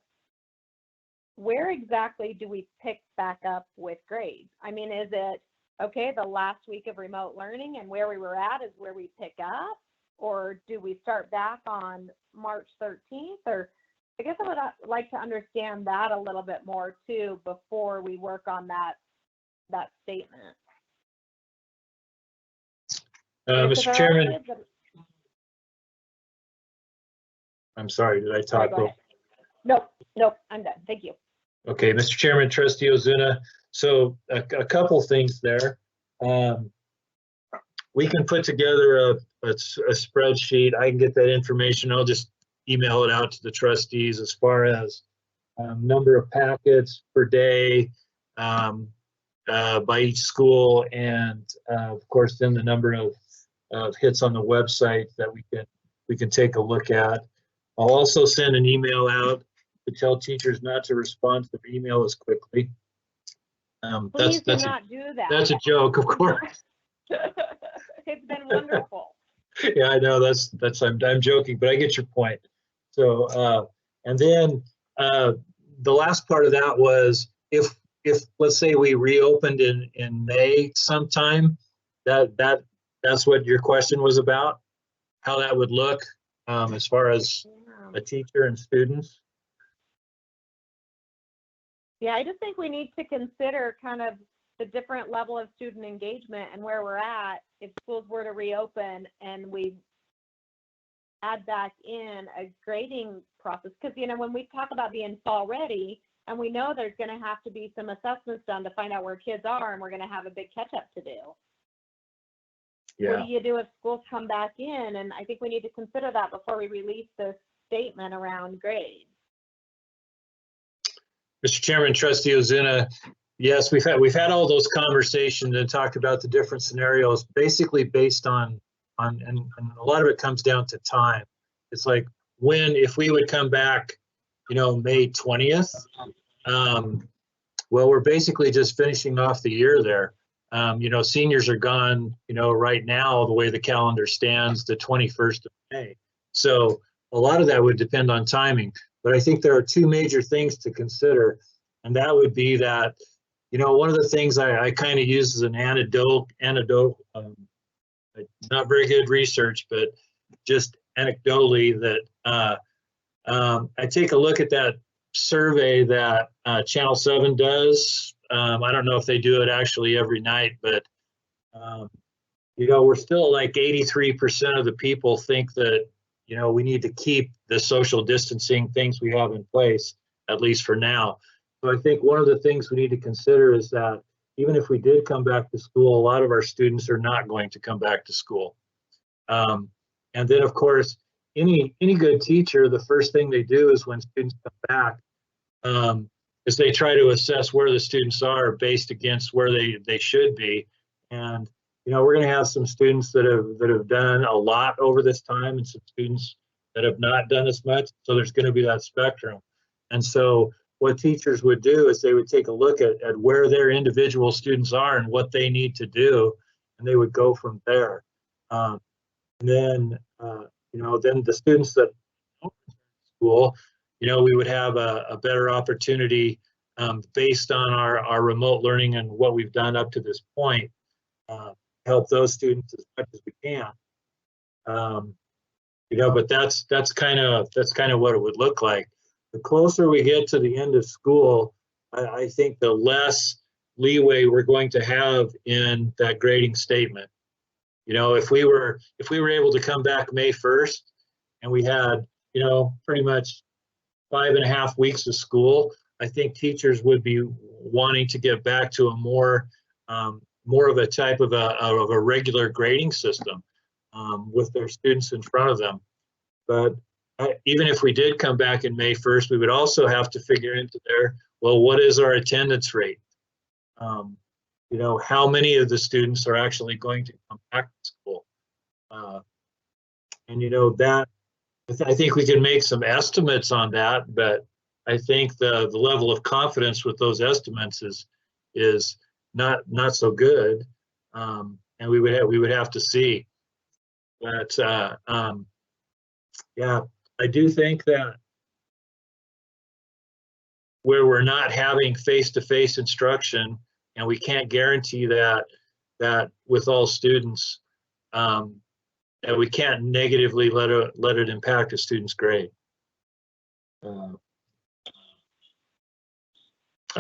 where exactly do we pick back up with grades? I mean, is it, okay, the last week of remote learning and where we were at is where we pick up? Or do we start back on March 13th? Or I guess I would like to understand that a little bit more too before we work on that statement. Mr. Chairman, I'm sorry, did I talk? Nope, I'm done. Thank you. Okay, Mr. Chairman, Trustee Ozuna. So a couple things there. We can put together a spreadsheet. I can get that information. I'll just email it out to the trustees as far as number of packets per day by each school, and of course then the number of hits on the website that we can take a look at. I'll also send an email out to tell teachers not to respond to their email as quickly. Please do not do that. That's a joke, of course. It's been wonderful. Yeah, I know I'm joking, but I get your point. So, and then the last part of that was if let's say we reopened in May sometime, that's what your question was about, how that would look as far as a teacher and students. Yeah, I just think we need to consider kind of the different level of student engagement and where we're at if schools were to reopen and we add back in a grading process. Because, you know, when we talk about being fall ready, and we know there's going to have to be some assessments done to find out where kids are, and we're going to have a big catch up to do. Yeah. What do you do if schools come back in? And I think we need to consider that before we release this statement around grades. Mr. Chairman, Trustee Ozuna, yes, we've had all those conversations and talked about the different scenarios, basically based on and a lot of it comes down to time. It's like if we would come back May 20th. Well, we're basically just finishing off the year there. Seniors are gone, right now, the way the calendar stands, the 21st of May. So a lot of that would depend on timing. But I think there are two major things to consider. And that would be that, one of the things I kind of use as an anecdote, not very good research, but just anecdotally that I take a look at that survey that Channel 7 does. I don't know if they do it actually every night, but we're still like 83% of the people think that, we need to keep the social distancing things we have in place, at least for now. So I think one of the things we need to consider is that even if we did come back to school, a lot of our students are not going to come back to school. And then, of course, any good teacher, the first thing they do is when students come back, is they try to assess where the students are based against where they should be. And we're going to have some students that have done a lot over this time and some students that have not done as much. So there's going to be that spectrum. And so what teachers would do is they would take a look at where their individual students are and what they need to do, and they would go from there. And then, then the students that don't return to school, we would have a better opportunity based on our remote learning and what we've done up to this point, help those students as much as we can. But that's kind of what it would look like. The closer we get to the end of school, I think the less leeway we're going to have in that grading statement. If we were able to come back May 1st and we had, pretty much 5.5 weeks of school, I think teachers would be wanting to get back to a more of a type of a regular grading system with their students in front of them. But even if we did come back in May 1st, we would also have to figure into there, well, what is our attendance rate? How many of the students are actually going to come back to school? And that, I think we can make some estimates on that, but I think the level of confidence with those estimates is not so good, and we would have to see. But yeah, I do think that where we're not having face-to-face instruction, and we can't guarantee that with all students, that we can't negatively let it impact a student's grade. I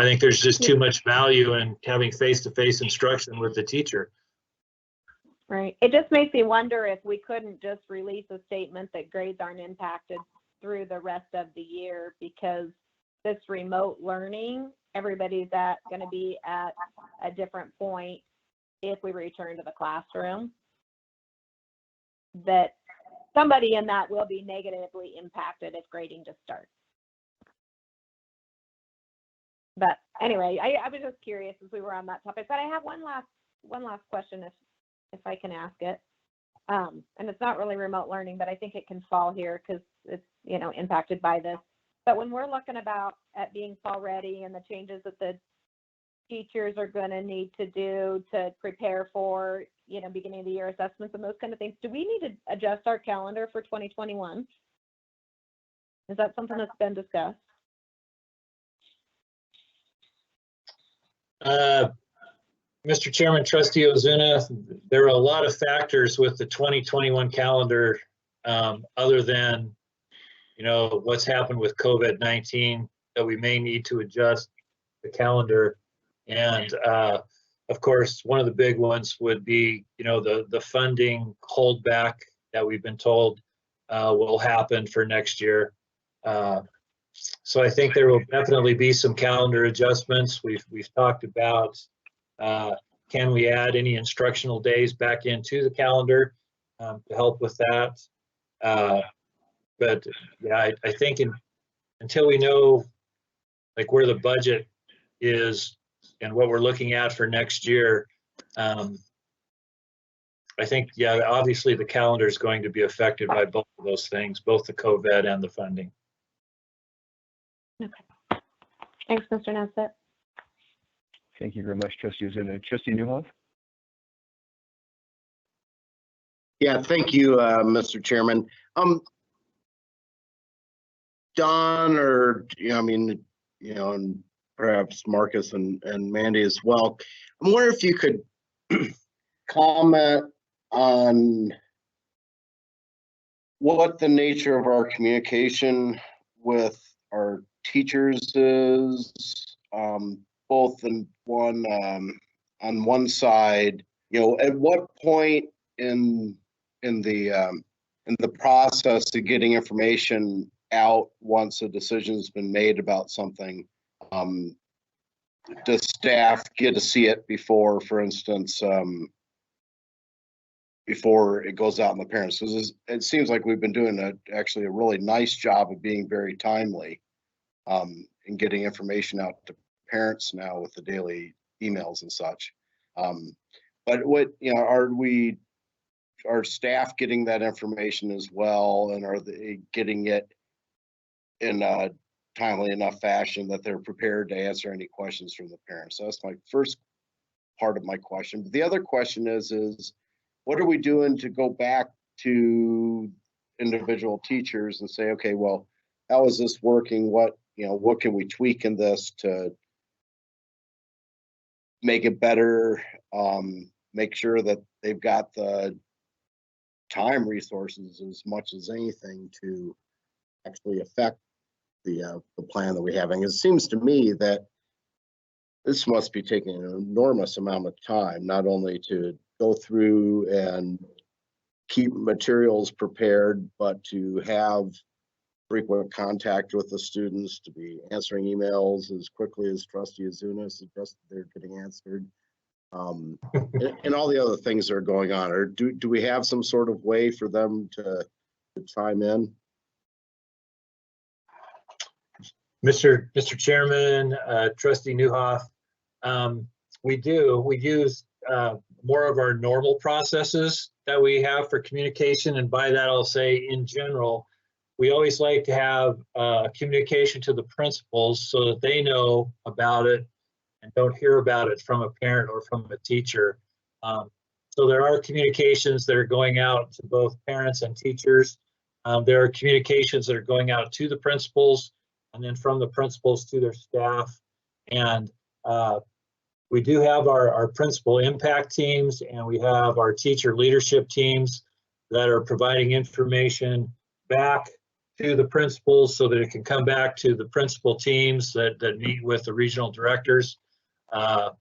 think there's just too much value in having face-to-face instruction with the teacher. Right. It just makes me wonder if we couldn't just release a statement that grades aren't impacted through the rest of the year, because this remote learning, everybody's going to be at a different point if we return to the classroom. That somebody in that will be negatively impacted if grading just starts. But anyway, I was just curious as we were on that topic. But I have one last question, if I can ask it. And it's not really remote learning, but I think it can fall here because it's impacted by this. But when we're looking at being fall ready and the changes that the teachers are going to need to do to prepare for beginning of the year assessments and those kind of things, do we need to adjust our calendar for 2021? Is that something that's been discussed? Mr. Chairman, Trustee Ozuna, there are a lot of factors with the 2021 calendar other than what's happened with COVID-19 that we may need to adjust the calendar. And of course, one of the big ones would be the funding holdback that we've been told will happen for next year. So I think there will definitely be some calendar adjustments. We've talked about can we add any instructional days back into the calendar to help with that. But yeah, I think until we know where the budget is and what we're looking at for next year, I think, yeah, obviously the calendar is going to be affected by both of those things, both the COVID and the funding. Okay. Thanks, Mr. Nesbitt. Thank you very much, Trustee Ozuna. Trustee Newhoff? Yeah, thank you, Mr. Chairman. Don, or, I mean, and perhaps Marcus and Mandy as well. I'm wondering if you could comment on what the nature of our communication with our teachers is, both in one, on one side, at what point in the process of getting information out once a decision's been made about something, does staff get to see it before, for instance, before it goes out in the parents? Because it seems like we've been doing actually a really nice job of being very timely in getting information out to parents now with the daily emails and such. But what, are staff getting that information as well, and are they getting it in a timely enough fashion that they're prepared to answer any questions from the parents? So that's my first part of my question. But the other question is what are we doing to go back to individual teachers and say, okay, well, how is this working? What can we tweak in this to make it better? Make sure that they've got the time resources as much as anything to actually affect the plan that we have. And it seems to me that this must be taking an enormous amount of time, not only to go through and keep materials prepared, but to have frequent contact with the students, to be answering emails as quickly as Trustee Ozuna suggested they're getting answered, and all the other things that are going on. Or do we have some sort of way for them to chime in? Mr. Chairman, Trustee Newhoff, we use more of our normal processes that we have for communication. And by that, I'll say in general, we always like to have communication to the principals so that they know about it and don't hear about it from a parent or from a teacher. So there are communications that are going out to both parents and teachers. There are communications that are going out to the principals and then from the principals to their staff. And we do have our principal impact teams, and we have our teacher leadership teams that are providing information back to the principals so that it can come back to the principal teams that meet with the regional directors. So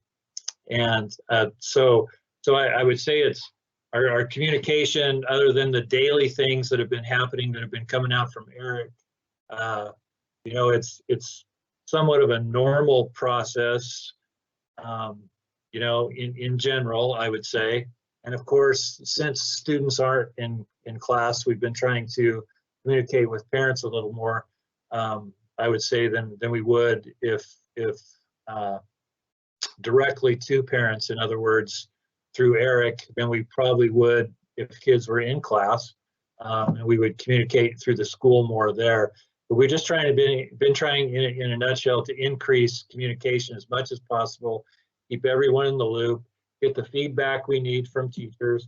I would say it's our communication, other than the daily things that have been happening that have been coming out from Eric. It's somewhat of a normal process, in general, I would say. And of course, since students aren't in class, we've been trying to communicate with parents a little more, I would say, than we would if directly to parents, in other words, through Eric, than we probably would if kids were in class, and we would communicate through the school more there. But we're just been trying in a nutshell to increase communication as much as possible, keep everyone in the loop, get the feedback we need from teachers.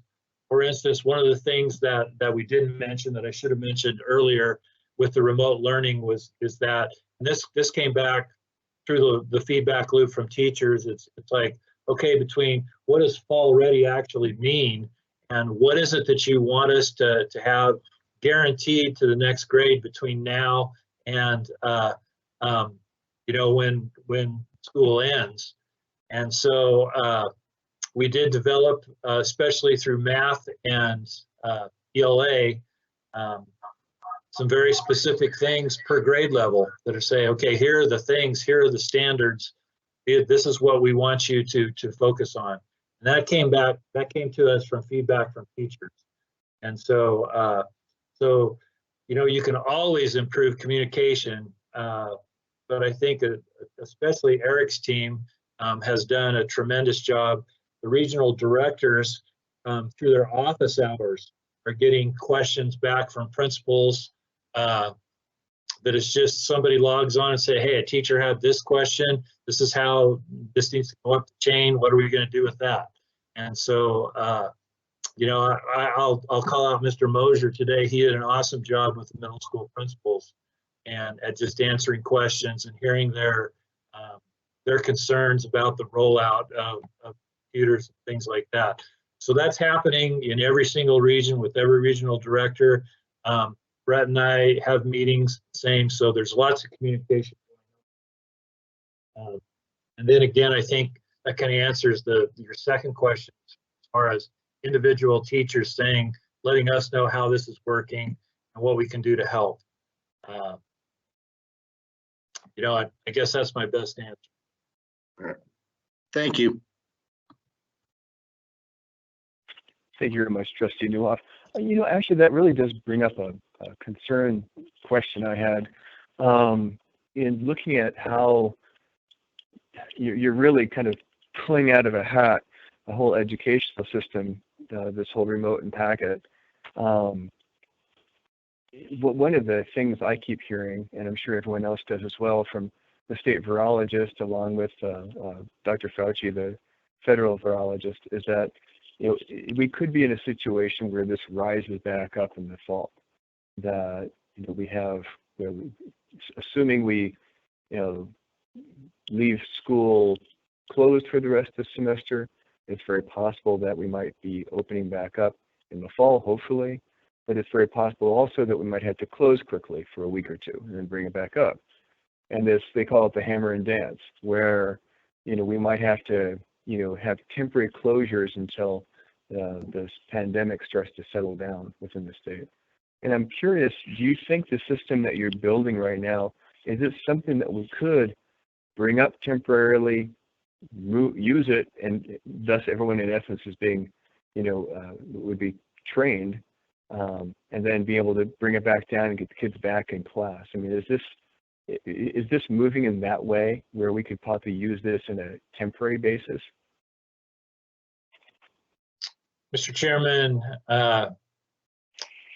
For instance, one of the things that we didn't mention that I should have mentioned earlier with the remote learning is that, and this came back through the feedback loop from teachers. It's like, okay, between what does fall ready actually mean and what is it that you want us to have guaranteed to the next grade between now and when school ends. And so we did develop, especially through math and ELA, some very specific things per grade level that are saying, okay, here are the things, here are the standards. This is what we want you to focus on. And that came to us from feedback from teachers. And so you can always improve communication, but I think especially Eric's team has done a tremendous job. The regional directors, through their office hours, are getting questions back from principals that that it's just somebody logs on and say, hey, a teacher had this question. This is how this needs to go up the chain. What are we going to do with that? And so, I'll call out Mr. Mosier today. He did an awesome job with the middle school principals and at just answering questions and hearing their concerns about the rollout of computers and things like that. So that's happening in every single region with every regional director. Brett and I have meetings, same, so there's lots of communication. And then again, I think that kind of answers your second question as far as individual teachers letting us know how this is working and what we can do to help. I guess that's my best answer. Thank you. Thank you very much, Trustee Newhoff. Actually, that really does bring up a concern question I had in looking at how you're really kind of pulling out of a hat the whole educational system, this whole remote and packet. One of the things I keep hearing, and I'm sure everyone else does as well, from the state virologist along with Dr. Fauci, the federal virologist, is that we could be in a situation where this rises back up in the fall. That we have, assuming we leave school closed for the rest of the semester, it's very possible that we might be opening back up in the fall, hopefully. But it's very possible also that we might have to close quickly for a week or two and then bring it back up. And this, they call it the hammer and dance, where we might have to have temporary closures until this pandemic starts to settle down within the state. And I'm curious, do you think the system that you're building right now, is it something that we could bring up temporarily, use it, and thus everyone in essence is being, would be trained, and then be able to bring it back down and get the kids back in class? I mean, is this moving in that way where we could possibly use this in a temporary basis? Mr. Chairman,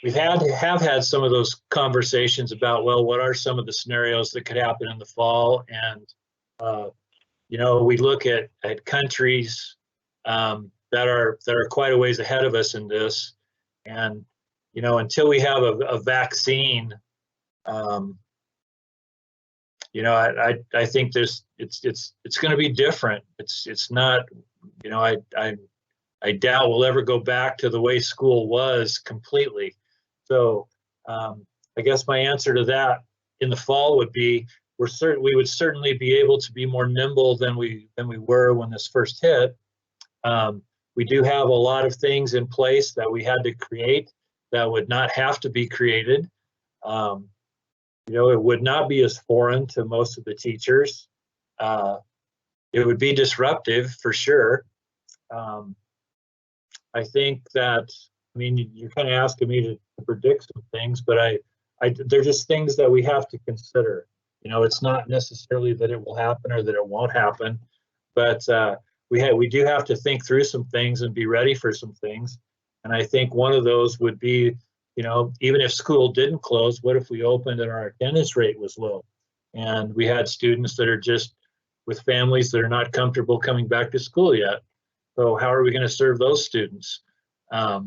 we have had some of those conversations about, well, what are some of the scenarios that could happen in the fall? And, we look at countries that are quite a ways ahead of us in this. And, until we have a vaccine, I think it's going to be different. It's not, I doubt we'll ever go back to the way school was completely. So I guess my answer to that in the fall would be we would certainly be able to be more nimble than we were when this first hit. We do have a lot of things in place that we had to create that would not have to be created. It would not be as foreign to most of the teachers. It would be disruptive for sure. I think that, you're kind of asking me to predict some things, but they're just things that we have to consider. It's not necessarily that it will happen or that it won't happen, but we do have to think through some things and be ready for some things. And I think one of those would be, even if school didn't close, what if we opened and our attendance rate was low? And we had students that are just with families that are not comfortable coming back to school yet. So how are we going to serve those students? I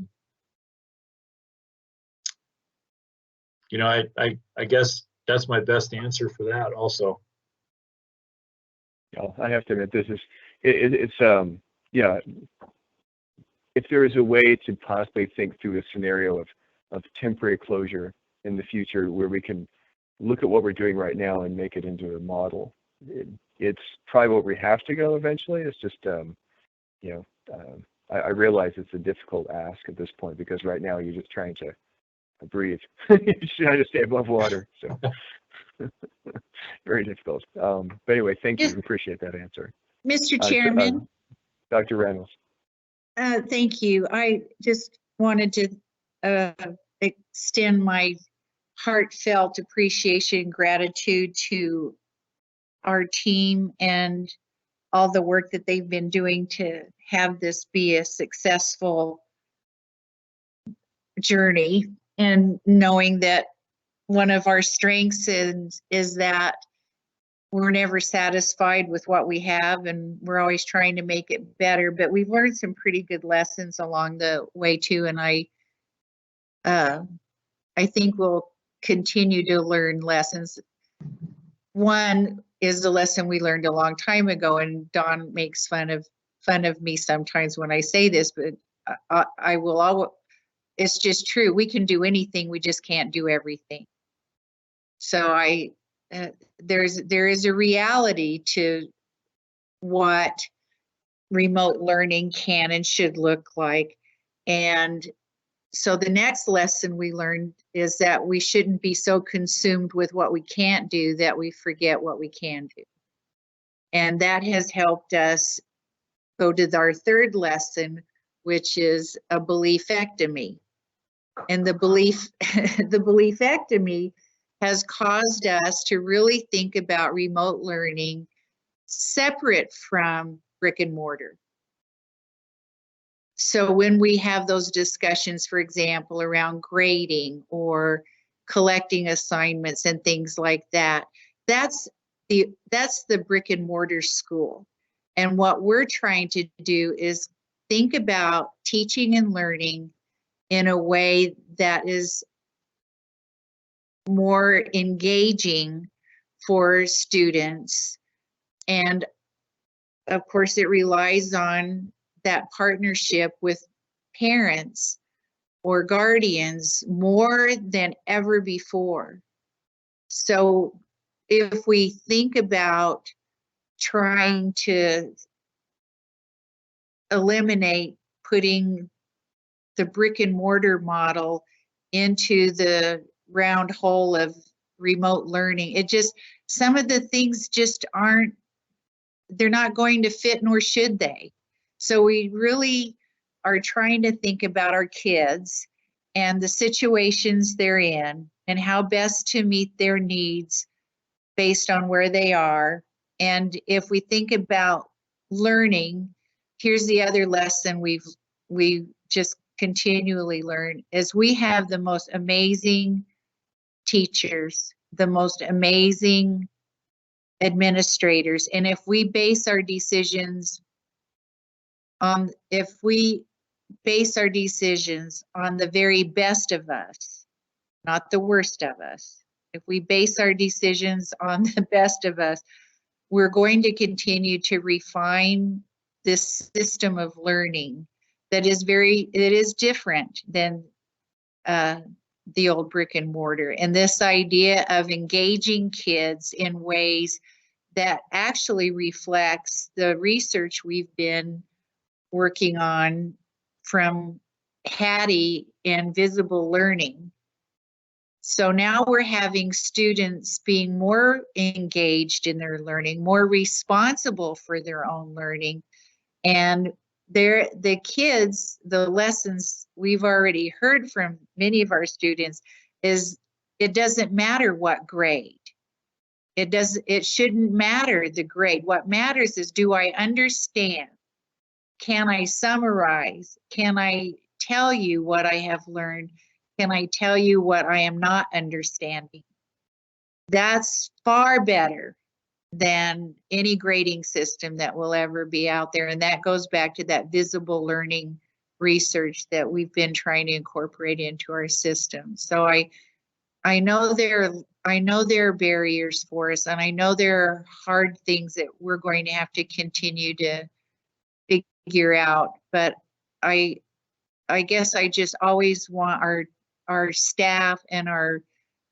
guess that's my best answer for that also. I have to admit, if there is a way to possibly think through a scenario of temporary closure in the future where we can look at what we're doing right now and make it into a model, it's probably where we have to go eventually. It's just, I realize it's a difficult ask at this point because right now you're just trying to breathe. You're trying to stay above water. So very difficult. But anyway, thank you. Appreciate that answer. Mr. Chairman. Dr. Reynolds. Thank you. I just wanted to extend my heartfelt appreciation and gratitude to our team and all the work that they've been doing to have this be a successful journey, and knowing that one of our strengths is that we're never satisfied with what we have, and we're always trying to make it better. But we've learned some pretty good lessons along the way too, and I think we'll continue to learn lessons. One is the lesson we learned a long time ago, and Dawn makes fun of me sometimes when I say this, but I will always. It's just true. We can do anything. We just can't do everything. So there is a reality to what remote learning can and should look like. And so the next lesson we learned is that we shouldn't be so consumed with what we can't do that we forget what we can do. And that has helped us go to our third lesson, which is a beliefectomy. And the beliefectomy has caused us to really think about remote learning separate from brick and mortar. So when we have those discussions, for example, around grading or collecting assignments and things like that, that's the brick and mortar school. And what we're trying to do is think about teaching and learning in a way that is more engaging for students. And of course, it relies on that partnership with parents or guardians more than ever before. So if we think about trying to eliminate putting the brick and mortar model into the round hole of remote learning, some of the things just they're not going to fit, nor should they. So we really are trying to think about our kids and the situations they're in and how best to meet their needs based on where they are. And if we think about learning, here's the other lesson we just continually learn is we have the most amazing teachers, the most amazing administrators. And if we base our decisions on the very best of us, not the worst of us, if we base our decisions on the best of us, we're going to continue to refine this system of learning that is different than the old brick and mortar. And this idea of engaging kids in ways that actually reflects the research we've been working on from Hattie and visible learning. So now we're having students being more engaged in their learning, more responsible for their own learning. And the kids, the lessons we've already heard from many of our students is it doesn't matter what grade. It shouldn't matter the grade. What matters is, do I understand? Can I summarize? Can I tell you what I have learned? Can I tell you what I am not understanding? That's far better than any grading system that will ever be out there. And that goes back to that visible learning research that we've been trying to incorporate into our system. So I know there are barriers for us, and I know there are hard things that we're going to have to continue to figure out. But I guess I just always want our staff and our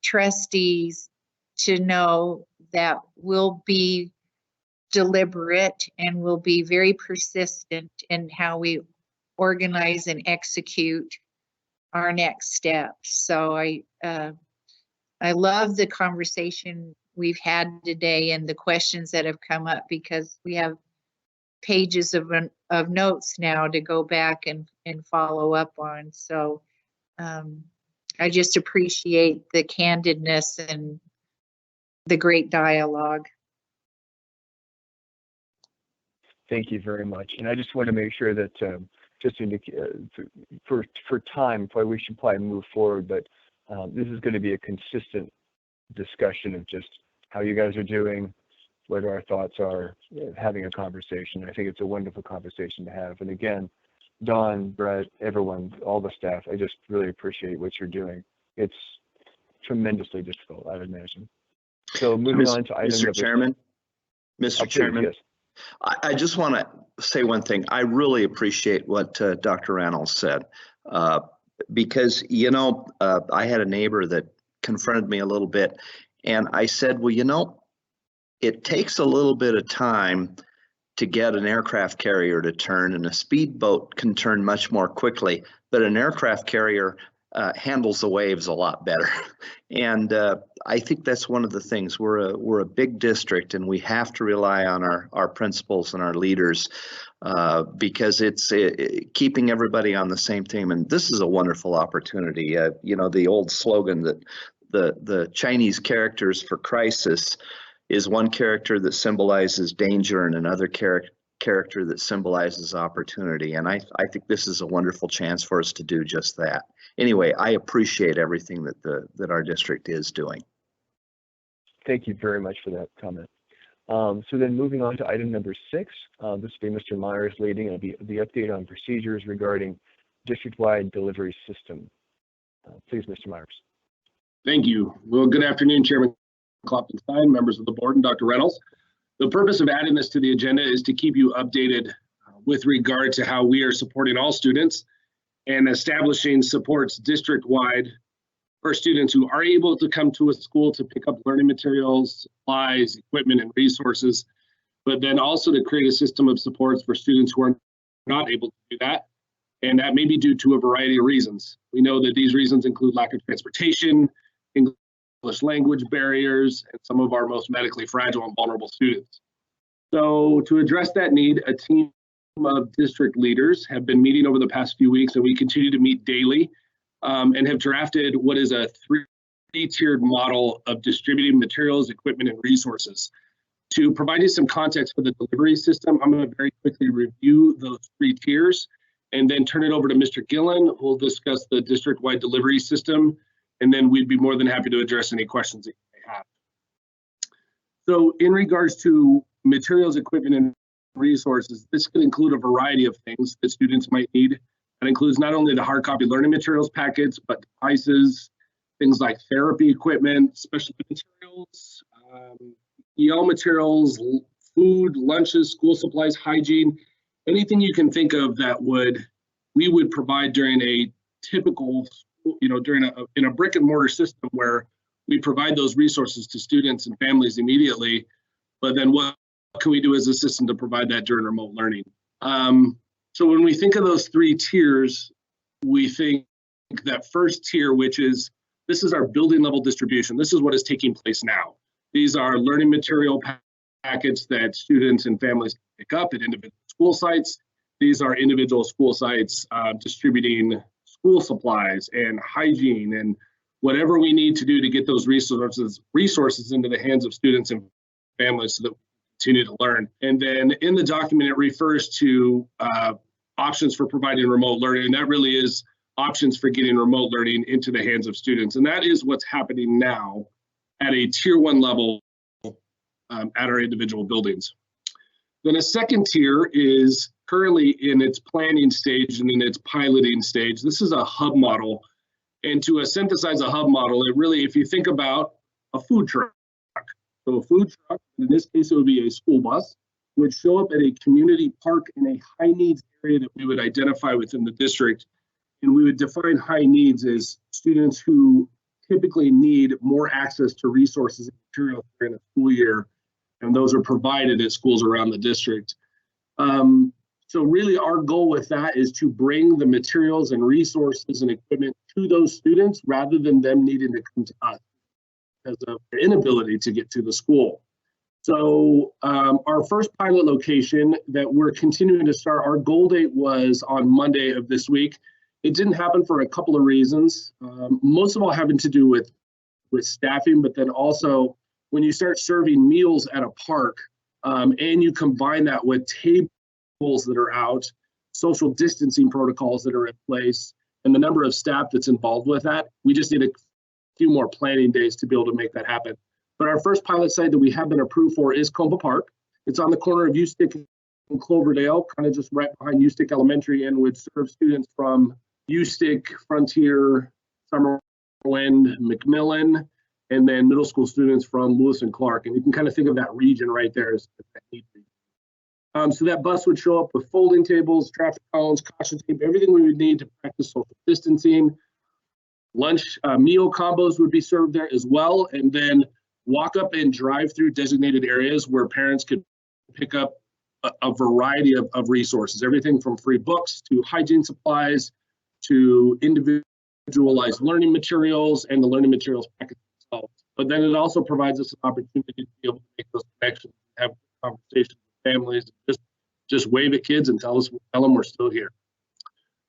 trustees to know that we'll be deliberate and we'll be very persistent in how we organize and execute our next steps. So I love the conversation we've had today and the questions that have come up, because we have pages of notes now to go back and follow up on. So I just appreciate the candidness and the great dialogue. Thank you very much. And I just want to make sure that for time, probably we should probably move forward, but this is going to be a consistent discussion of just how you guys are doing, what our thoughts are, having a conversation. I think it's a wonderful conversation to have. And again, Dawn, Brett, everyone, all the staff, I just really appreciate what you're doing. It's tremendously difficult, I would imagine. So moving on to item Mr. number Chairman, Mr. Chairman, yes. I just want to say one thing. I really appreciate what Dr. Reynolds said, because, you know, I had a neighbor that confronted me a little bit, and I said, well, you know, it takes a little bit of time to get an aircraft carrier to turn, and a speedboat can turn much more quickly, but an aircraft carrier handles the waves a lot better. And I think that's one of the things. We're a big district, and we have to rely on our principals and our leaders because it's keeping everybody on the same team. And this is a wonderful opportunity. You know, the old slogan that the Chinese characters for crisis is one character that symbolizes danger and another character that symbolizes opportunity. And I think this is a wonderful chance for us to do just that. Anyway, I appreciate everything that our district is doing. Thank you very much for that comment. So then moving on to item number 6, this will be Mr. Myers leading. It'll be the update on procedures regarding district-wide delivery system. Please, Mr. Myers. Thank you. Well, good afternoon, Chairman Kloppenstein, members of the board, and Dr. Reynolds. The purpose of adding this to the agenda is to keep you updated with regard to how we are supporting all students and establishing supports district-wide for students who are able to come to a school to pick up learning materials, supplies, equipment, and resources, but then also to create a system of supports for students who are not able to do that. And that may be due to a variety of reasons. We know that these reasons include lack of transportation, English language barriers, and some of our most medically fragile and vulnerable students. So to address that need, a team of district leaders have been meeting over the past few weeks, and we continue to meet daily and have drafted what is a three-tiered model of distributing materials, equipment, and resources. To provide you some context for the delivery system, I'm going to very quickly review those 3 tiers and then turn it over to Mr. Gillen, who will discuss the district-wide delivery system, and then we'd be more than happy to address any questions that you may have. So in regards to materials, equipment, and resources, this could include a variety of things that students might need. That includes not only the hard copy learning materials packets, but devices, things like therapy equipment, special materials, EL materials, food, lunches, school supplies, hygiene, anything you can think of that we would provide during a typical, you know, in a brick and mortar system where we provide those resources to students and families immediately, but then what can we do as a system to provide that during remote learning? So when we think of those 3 tiers, we think that first tier, this is our building level distribution. This is what is taking place now. These are learning material packets that students and families pick up at individual school sites. These are individual school sites distributing school supplies and hygiene and whatever we need to do to get those resources into the hands of students and families so that we continue to learn. And then in the document, it refers to options for providing remote learning. And that really is options for getting remote learning into the hands of students. And that is what's happening now at a tier 1 level at our individual buildings. Then a second tier is currently in its planning stage and in its piloting stage. This is a hub model. And to synthesize a hub model, it really, if you think about a food truck, so a food truck, in this case, it would be a school bus, would show up at a community park in a high needs area that we would identify within the district. And we would define high needs as students who typically need more access to resources and materials during a school year. And those are provided at schools around the district. So really our goal with that is to bring the materials and resources and equipment to those students rather than them needing to come to us because of their inability to get to the school. So our first pilot location that we're continuing to start, our goal date was on Monday of this week. It didn't happen for a couple of reasons, most of all having to do with staffing, but then also when you start serving meals at a park and you combine that with tables that are out, social distancing protocols that are in place, and the number of staff that's involved with that, we just need to few more planning days to be able to make that happen. But our first pilot site that we have been approved for is Comba Park. It's on the corner of Ustick and Cloverdale, kind of just right behind Ustick Elementary, and would serve students from Ustick, Frontier, Summerwind, McMillan, and then middle school students from Lewis and Clark. And you can kind of think of that region right there as that need region. So that bus would show up with folding tables, traffic cones, caution tape, everything we would need to practice social distancing. Lunch meal combos would be served there as well. And then walk up and drive through designated areas where parents could pick up a variety of resources, everything from free books to hygiene supplies to individualized learning materials and the learning materials package themselves. But then it also provides us an opportunity to be able to make those connections, have conversations with families, just wave at kids and tell them we're still here.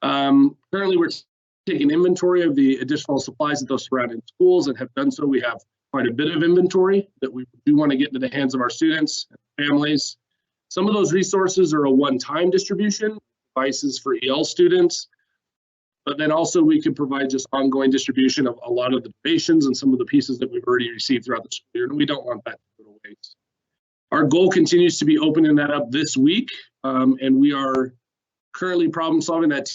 Currently, we're taking inventory of the additional supplies at those surrounding schools and have done so. We have quite a bit of inventory that we do want to get into the hands of our students and families. Some of those resources are a one-time distribution, devices for EL students, but then also we could provide just ongoing distribution of a lot of the donations and some of the pieces that we've already received throughout the school year, and we don't want that to go to waste. Our goal continues to be opening that up this week, and we are currently problem solving. That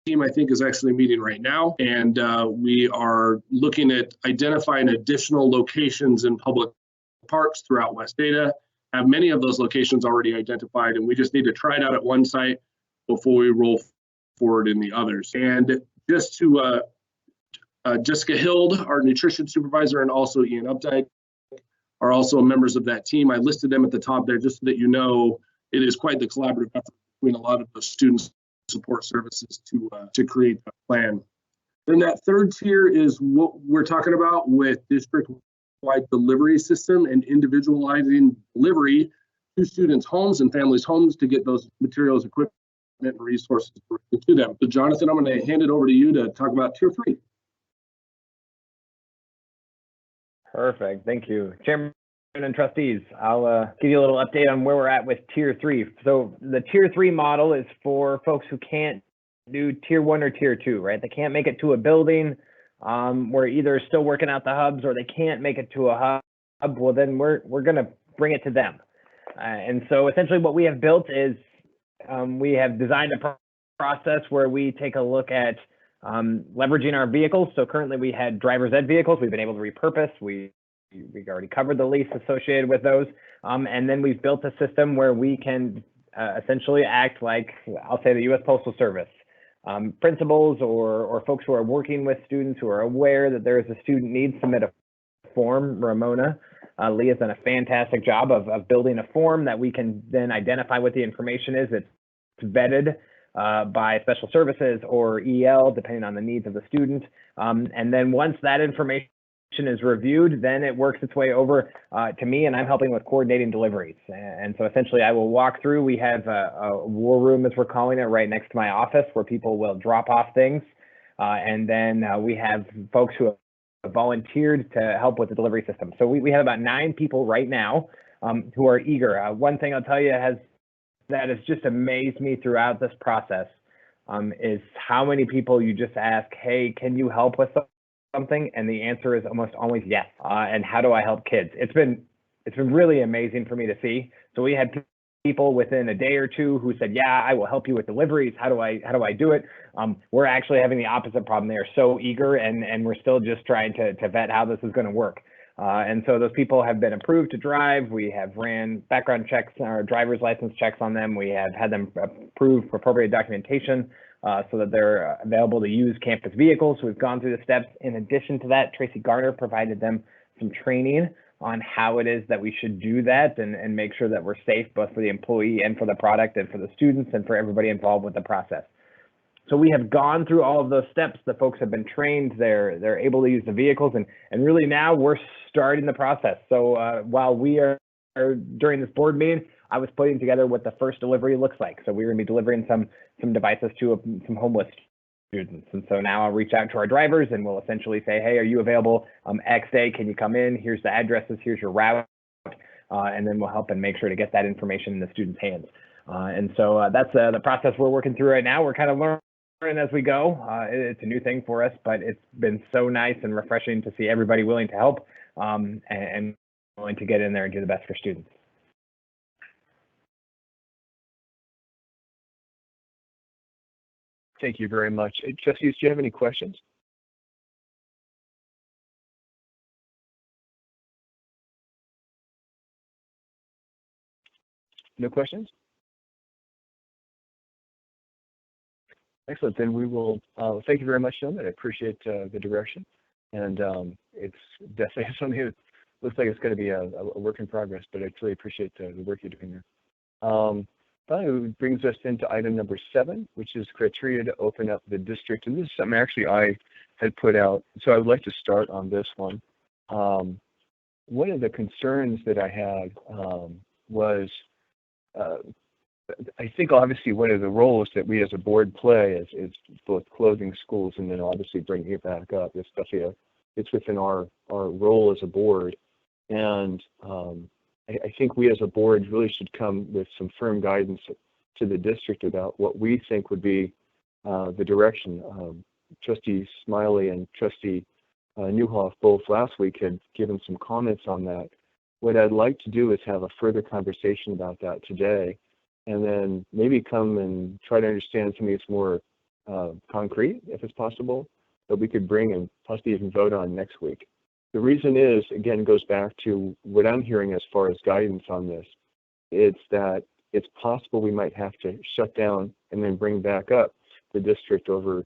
team, I think, is actually meeting right now, and we are looking at identifying additional locations in public parks throughout West Ada. Have many of those locations already identified, and we just need to try it out at one site before we roll forward in the others. And just to Jessica Hild, our nutrition supervisor, and also Ian Updike are also members of that team. I listed them at the top there just so that you know it is quite the collaborative effort between a lot of the students support services to create that plan. Then that third tier is what we're talking about with district-wide delivery system and individualizing delivery to students' homes and families' homes to get those materials, equipment, and resources to them. So Jonathan, I'm going to hand it over to you to talk about tier 3. Perfect. Thank you, Chairman and trustees. I'll give you a little update on where we're at with tier 3. So the tier 3 model is for folks who can't do tier 1 or tier 2, right? They can't make it to a building. We're either still working out the hubs or they can't make it to a hub. Well, then we're going to bring it to them. And so essentially what we have built is we have designed a process where we take a look at leveraging our vehicles. So currently we had driver's ed vehicles we've been able to repurpose. We already covered the lease associated with those. And then we've built a system where we can essentially act like, I'll say, the U.S. Postal Service. Principals or folks who are working with students who are aware that there is a student need, submit a form. Ramona Lee has done a fantastic job of building a form that we can then identify what the information is. It's vetted by special services or EL, depending on the needs of the student. And then once that information is reviewed, then it works its way over to me, and I'm helping with coordinating deliveries. And so essentially I will walk through. We have a war room, as we're calling it, right next to my office where people will drop off things. And then we have folks who have volunteered to help with the delivery system. So we have about 9 people right now who are eager. One thing I'll tell you that has just amazed me throughout this process is how many people you just ask, hey, can you help with something? And the answer is almost always yes. And how do I help kids? It's been really amazing for me to see. So we had people within a day or two who said, yeah, I will help you with deliveries. How do I do it? We're actually having the opposite problem. They are so eager, and we're still just trying to vet how this is going to work. And so those people have been approved to drive. We have ran background checks, or driver's license checks on them. We have had them approved for appropriate documentation so that they're available to use campus vehicles. We've gone through the steps. In addition to that, Tracy Garner provided them some training on how it is that we should do that and make sure that we're safe, both for the employee and for the product and for the students and for everybody involved with the process. So we have gone through all of those steps. The folks have been trained. They're able to use the vehicles, and really now we're starting the process. So while we are during this board meeting, I was putting together what the first delivery looks like. So we're going to be delivering some devices to some homeless students. And so now I'll reach out to our drivers and we'll essentially say, hey, are you available X day? Can you come in? Here's the addresses. Here's your route. And then we'll help and make sure to get that information in the students' hands. And so that's the process we're working through right now. We're kind of learning as we go. It's a new thing for us, but it's been so nice and refreshing to see everybody willing to help and willing to get in there and do the best for students. Thank you very much. Trustees, do you have any questions? No questions? Excellent. Then we will, thank you very much, gentlemen. I appreciate the direction. And it's definitely something that looks like it's going to be a work in progress, but I truly appreciate the work you're doing there. Finally, it brings us into item number 7, which is criteria to open up the district. And this is something actually I had put out. So I would like to start on this one. One of the concerns that I had was I think obviously one of the roles that we as a board play is both closing schools and then obviously bringing it back up. It's definitely it's within our role as a board. And I think we as a board really should come with some firm guidance to the district about what we think would be the direction. Trustee Smiley and Trustee Newhoff both last week had given some comments on that. What I'd like to do is have a further conversation about that today, and then maybe come and try to understand something that's more concrete, if it's possible, that we could bring and possibly even vote on next week. The reason is, again, goes back to what I'm hearing as far as guidance on this. It's that it's possible we might have to shut down and then bring back up the district over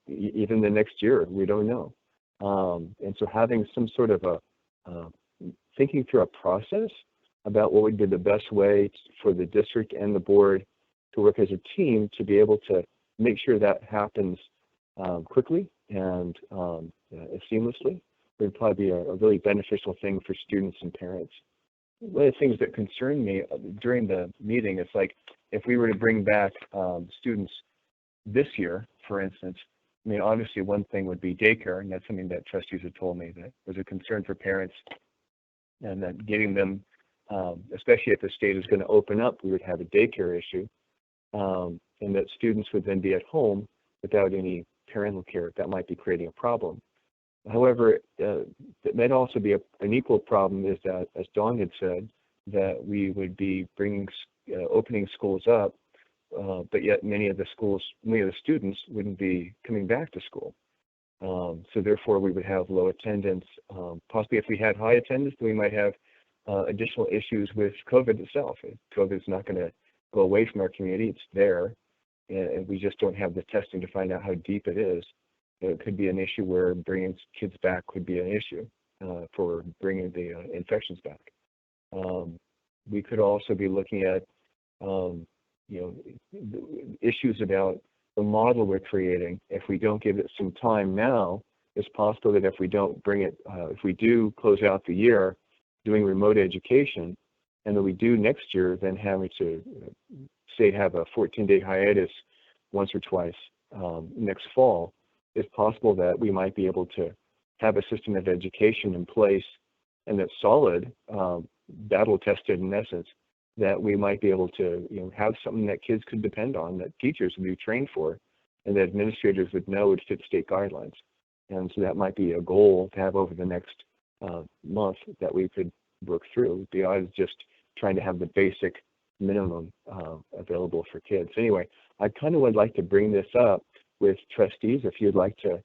even the next year. We don't know. And so having some sort of thinking through a process about what would be the best way for the district and the board to work as a team to be able to make sure that happens quickly and seamlessly would probably be a really beneficial thing for students and parents. One of the things that concerned me during the meeting is like if we were to bring back students this year, for instance, I mean, obviously one thing would be daycare, and that's something that trustees had told me that was a concern for parents, and that getting them, especially if the state is going to open up, we would have a daycare issue, and that students would then be at home without any parental care. That might be creating a problem. However, that might also be an equal problem is that, as Dawn had said, that we would be bringing, opening schools up, but yet many of the students wouldn't be coming back to school. So therefore, we would have low attendance. Possibly if we had high attendance, then we might have additional issues with COVID itself. COVID is not going to go away from our community. It's there, and we just don't have the testing to find out how deep it is. It could be an issue where bringing kids back could be an issue for bringing the infections back. We could also be looking at issues about the model we're creating. If we don't give it some time now, it's possible that if we don't bring it, if we do close out the year doing remote education, and then we do next year, then having to say have a 14-day hiatus once or twice next fall, it's possible that we might be able to have a system of education in place and that's solid, battle tested in essence, that we might be able to have something that kids could depend on, that teachers would be trained for, and that administrators would know would fit state guidelines. And so that might be a goal to have over the next month that we could work through, beyond just trying to have the basic minimum available for kids. Anyway, I kind of would like to bring this up with trustees. If you'd like to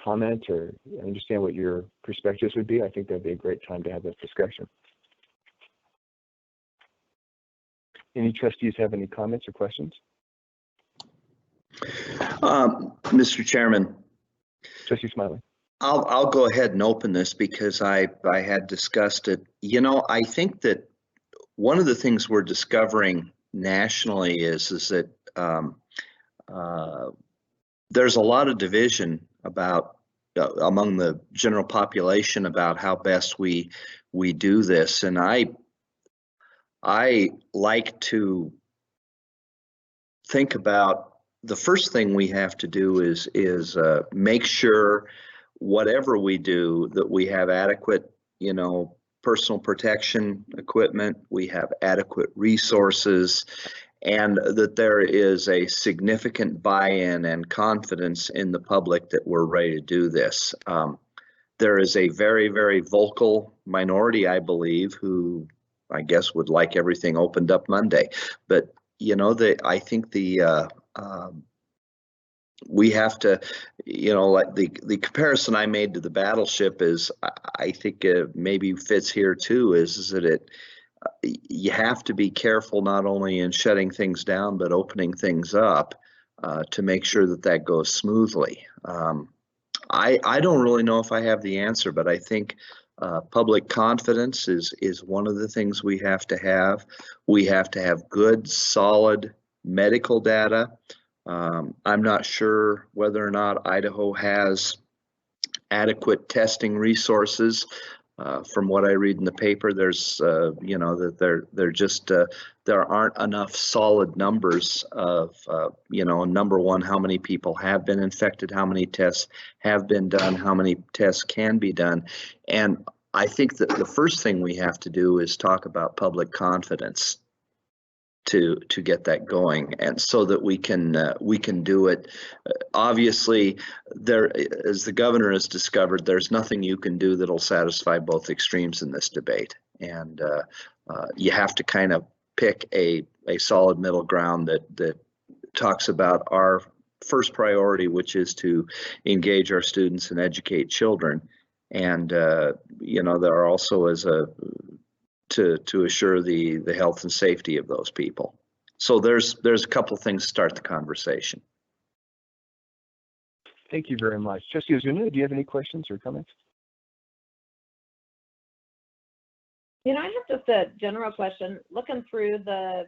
comment or understand what your perspectives would be, I think that'd be a great time to have this discussion. Any trustees have any comments or questions? Mr. Chairman. Trustee Smiley. I'll go ahead and open this because I had discussed it. I think that one of the things we're discovering nationally is that there's a lot of division about among the general population about how best we do this, and I like to think about the first thing we have to do is make sure whatever we do that we have adequate, personal protection equipment, we have adequate resources, and that there is a significant buy-in and confidence in the public that we're ready to do this. There is a very, very vocal minority, I believe, who I guess would like everything opened up Monday. But, you know, I think we have to, you know, like the comparison I made to the battleship is, I think maybe fits here too, is that you have to be careful not only in shutting things down, but opening things up to make sure that that goes smoothly. I don't really know if I have the answer, but I think public confidence is one of the things we have to have. We have to have good, solid medical data. I'm not sure whether or not Idaho has adequate testing resources. From what I read in the paper, there's, you know, that there aren't enough solid numbers of, you know, number one, how many people have been infected, how many tests have been done, how many tests can be done. And I think that the first thing we have to do is talk about public confidence to get that going, and so that we can do it. Obviously, there, as the governor has discovered, there's nothing you can do that'll satisfy both extremes in this debate, and you have to kind of pick a solid middle ground that talks about our first priority, which is to engage our students and educate children, and you know, there are also as a to assure the health and safety of those people. So there's a couple of things to start the conversation. Thank you very much. Trustee Ozuna, do you have any questions or comments? You know, I have just a general question. Looking through the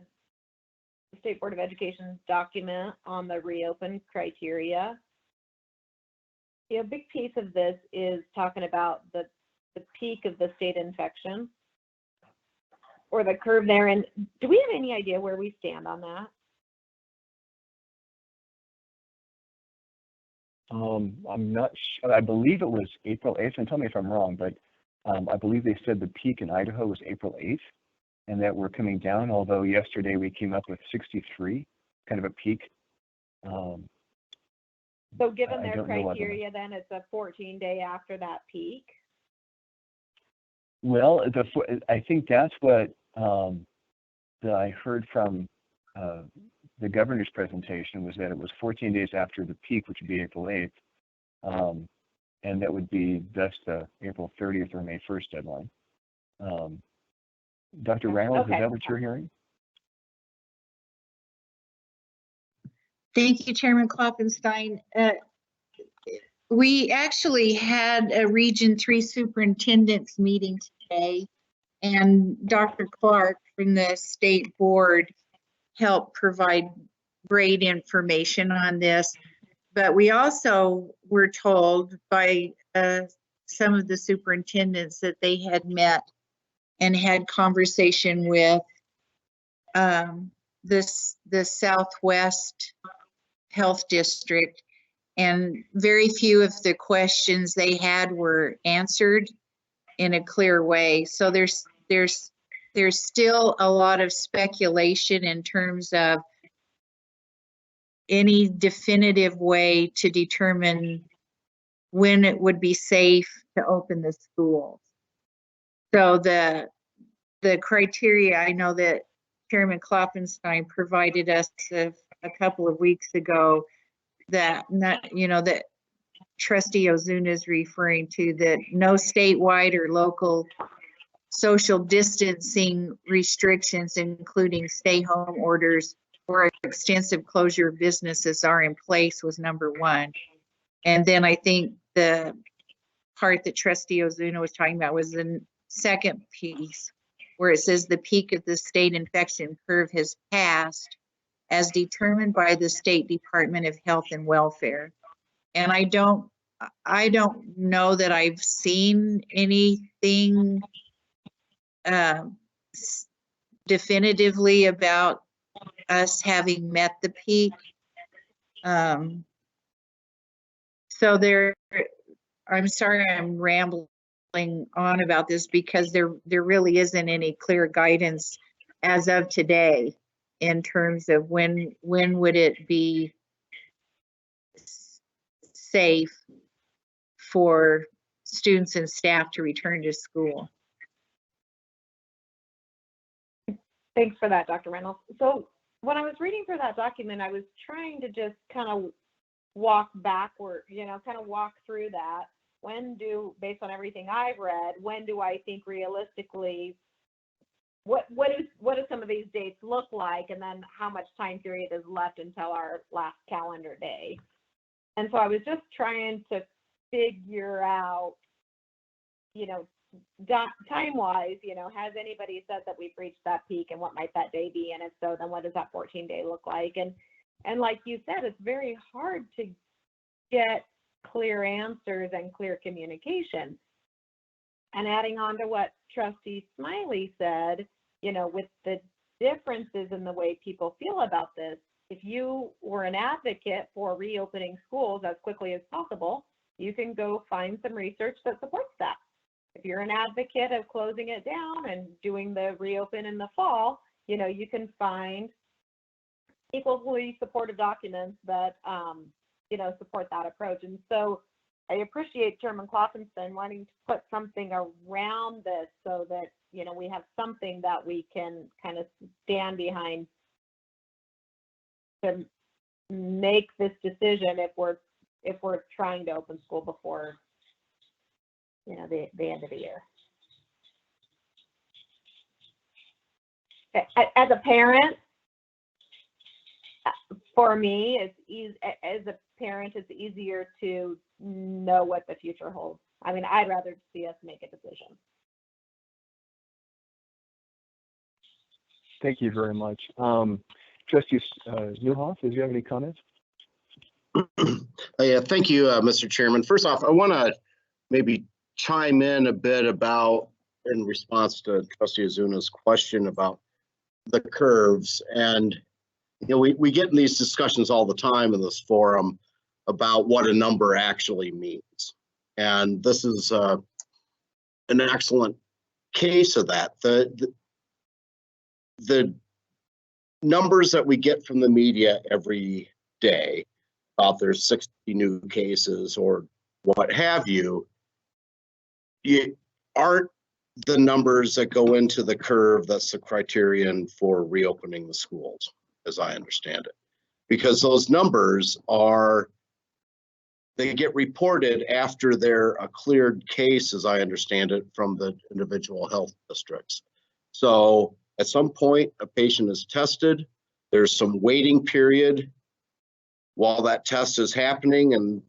State Board of Education document on the reopen criteria, you know, a big piece of this is talking about the peak of the state infection, or the curve there. And do we have any idea where we stand on that? I'm not sure. I believe it was April 8th, and tell me if I'm wrong, but I believe they said the peak in Idaho was April 8th, and that we're coming down, although yesterday we came up with 63, kind of a peak. So given their criteria, then it's a 14-day after that peak? Well, I think that's what that I heard from the governor's presentation, was that it was 14 days after the peak, which would be April 8th, and that would be thus the April 30th or May 1st deadline. Dr. Reynolds, Okay. Is that what you're hearing? Thank you, Chairman Klopfenstein. We actually had a Region 3 superintendent's meeting today, and Dr. Clark from the state board helped provide great information on this. But we also were told by some of the superintendents that they had met and had conversation with the Southwest Health District, and very few of the questions they had were answered in a clear way. So there's still a lot of speculation in terms of any definitive way to determine when it would be safe to open the schools. So the criteria, I know that Chairman Klopfenstein provided us a couple of weeks ago, that that Trustee Ozuna is referring to, that no statewide or local social distancing restrictions, including stay-home orders or extensive closure of businesses, are in place, was number one. And then I think the part that Trustee Ozuna was talking about was the second piece, where it says the peak of the state infection curve has passed as determined by the State Department of Health and Welfare. And I don't know that I've seen anything definitively about us having met the peak. So I'm sorry I'm rambling on about this, because there really isn't any clear guidance as of today in terms of when would it be safe for students and staff to return to school? Thanks for that, Dr. Reynolds. So when I was reading through that document, I was trying to just kind of walk backward, kind of walk through that. Based on everything I've read, when do I think realistically, what do some of these dates look like, and then how much time period is left until our last calendar day? And so I was just trying to figure out, time-wise, has anybody said that we've reached that peak, and what might that day be? And if so, then what does that 14-day look like? And like you said, it's very hard to get clear answers and clear communication. And adding on to what Trustee Smiley said, with the differences in the way people feel about this, if you were an advocate for reopening schools as quickly as possible, you can go find some research that supports that. If you're an advocate of closing it down and doing the reopen in the fall, you can find equally supportive documents that, support that approach. And so I appreciate Chairman Klopfenstein wanting to put something around this so that, we have something that we can kind of stand behind to make this decision if we're trying to open school before, the end of the year. As a parent, for me, as a parent, it's easier to know what the future holds. I mean, I'd rather see us make a decision. Thank you very much. Trustee Newhoff, do you have any comments? Yeah, thank you, Mr. Chairman. First off, I want to maybe chime in a bit about, in response to Trustee Ozuna's question about the curves. And, we get in these discussions all the time in this forum about what a number actually means. And this is an excellent case of that. The numbers that we get from the media every day about there's 60 new cases or what have you, aren't the numbers that go into the curve that's the criterion for reopening the schools, as I understand it. Because those numbers they get reported after they're a cleared case, as I understand it, from the individual health districts. So at some point, a patient is tested, there's some waiting period while that test is happening, and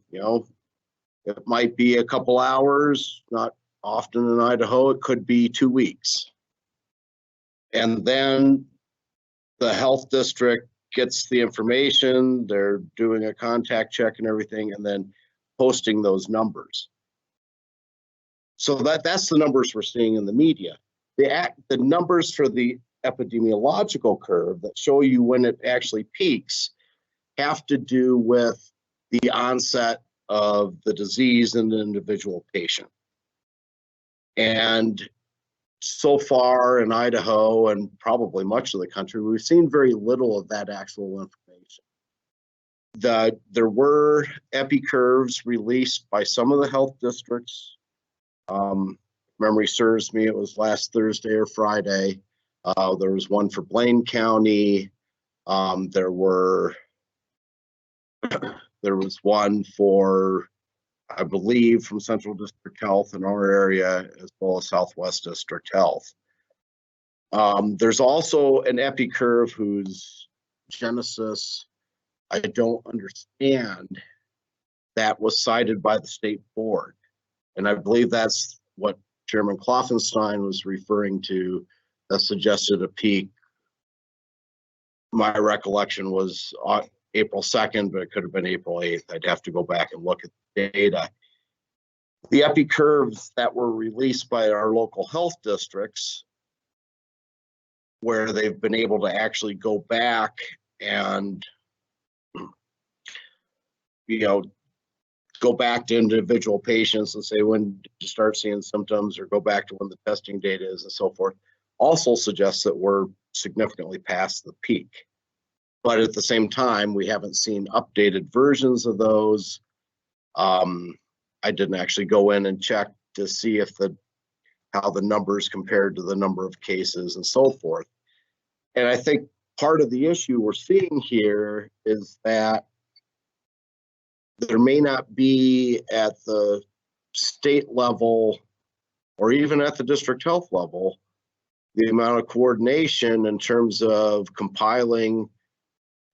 it might be a couple hours, not often in Idaho, it could be 2 weeks. And then the health district gets the information, they're doing a contact check and everything, and then posting those numbers. So that's the numbers we're seeing in the media. The numbers for the epidemiological curve that show you when it actually peaks have to do with the onset of the disease in the individual patient. And so far in Idaho and probably much of the country, we've seen very little of that actual information. There were epi curves released by some of the health districts. Memory serves me, it was last Thursday or Friday. There was one for Blaine County. There was one for, I believe, from Central District Health in our area, as well as Southwest District Health. There's also an epi curve whose genesis I don't understand, that was cited by the state board. And I believe that's what Chairman Klopfenstein was referring to, that suggested a peak. My recollection was April 2nd, but it could have been April 8th. I'd have to go back and look at the data. The epi curves that were released by our local health districts, where they've been able to actually go back and go back to individual patients and say, when did you start seeing symptoms, or go back to when the testing data is and so forth, also suggests that we're significantly past the peak. But at the same time, we haven't seen updated versions of those. I didn't actually go in and check to see if how the numbers compared to the number of cases and so forth. And I think part of the issue we're seeing here is that there may not be at the state level or even at the district health level the amount of coordination in terms of compiling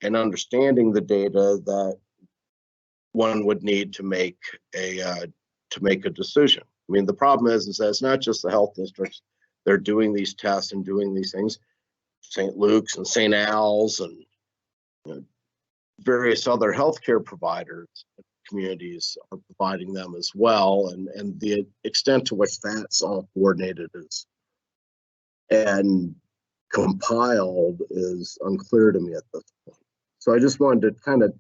and understanding the data that one would need to make a decision. I mean, the problem is that it's not just the health districts. They're doing these tests and doing these things. St. Luke's and St. Al's and various other healthcare providers, communities are providing them as well. And the extent to which that's all coordinated and compiled is unclear to me at this point. So I just wanted to kind of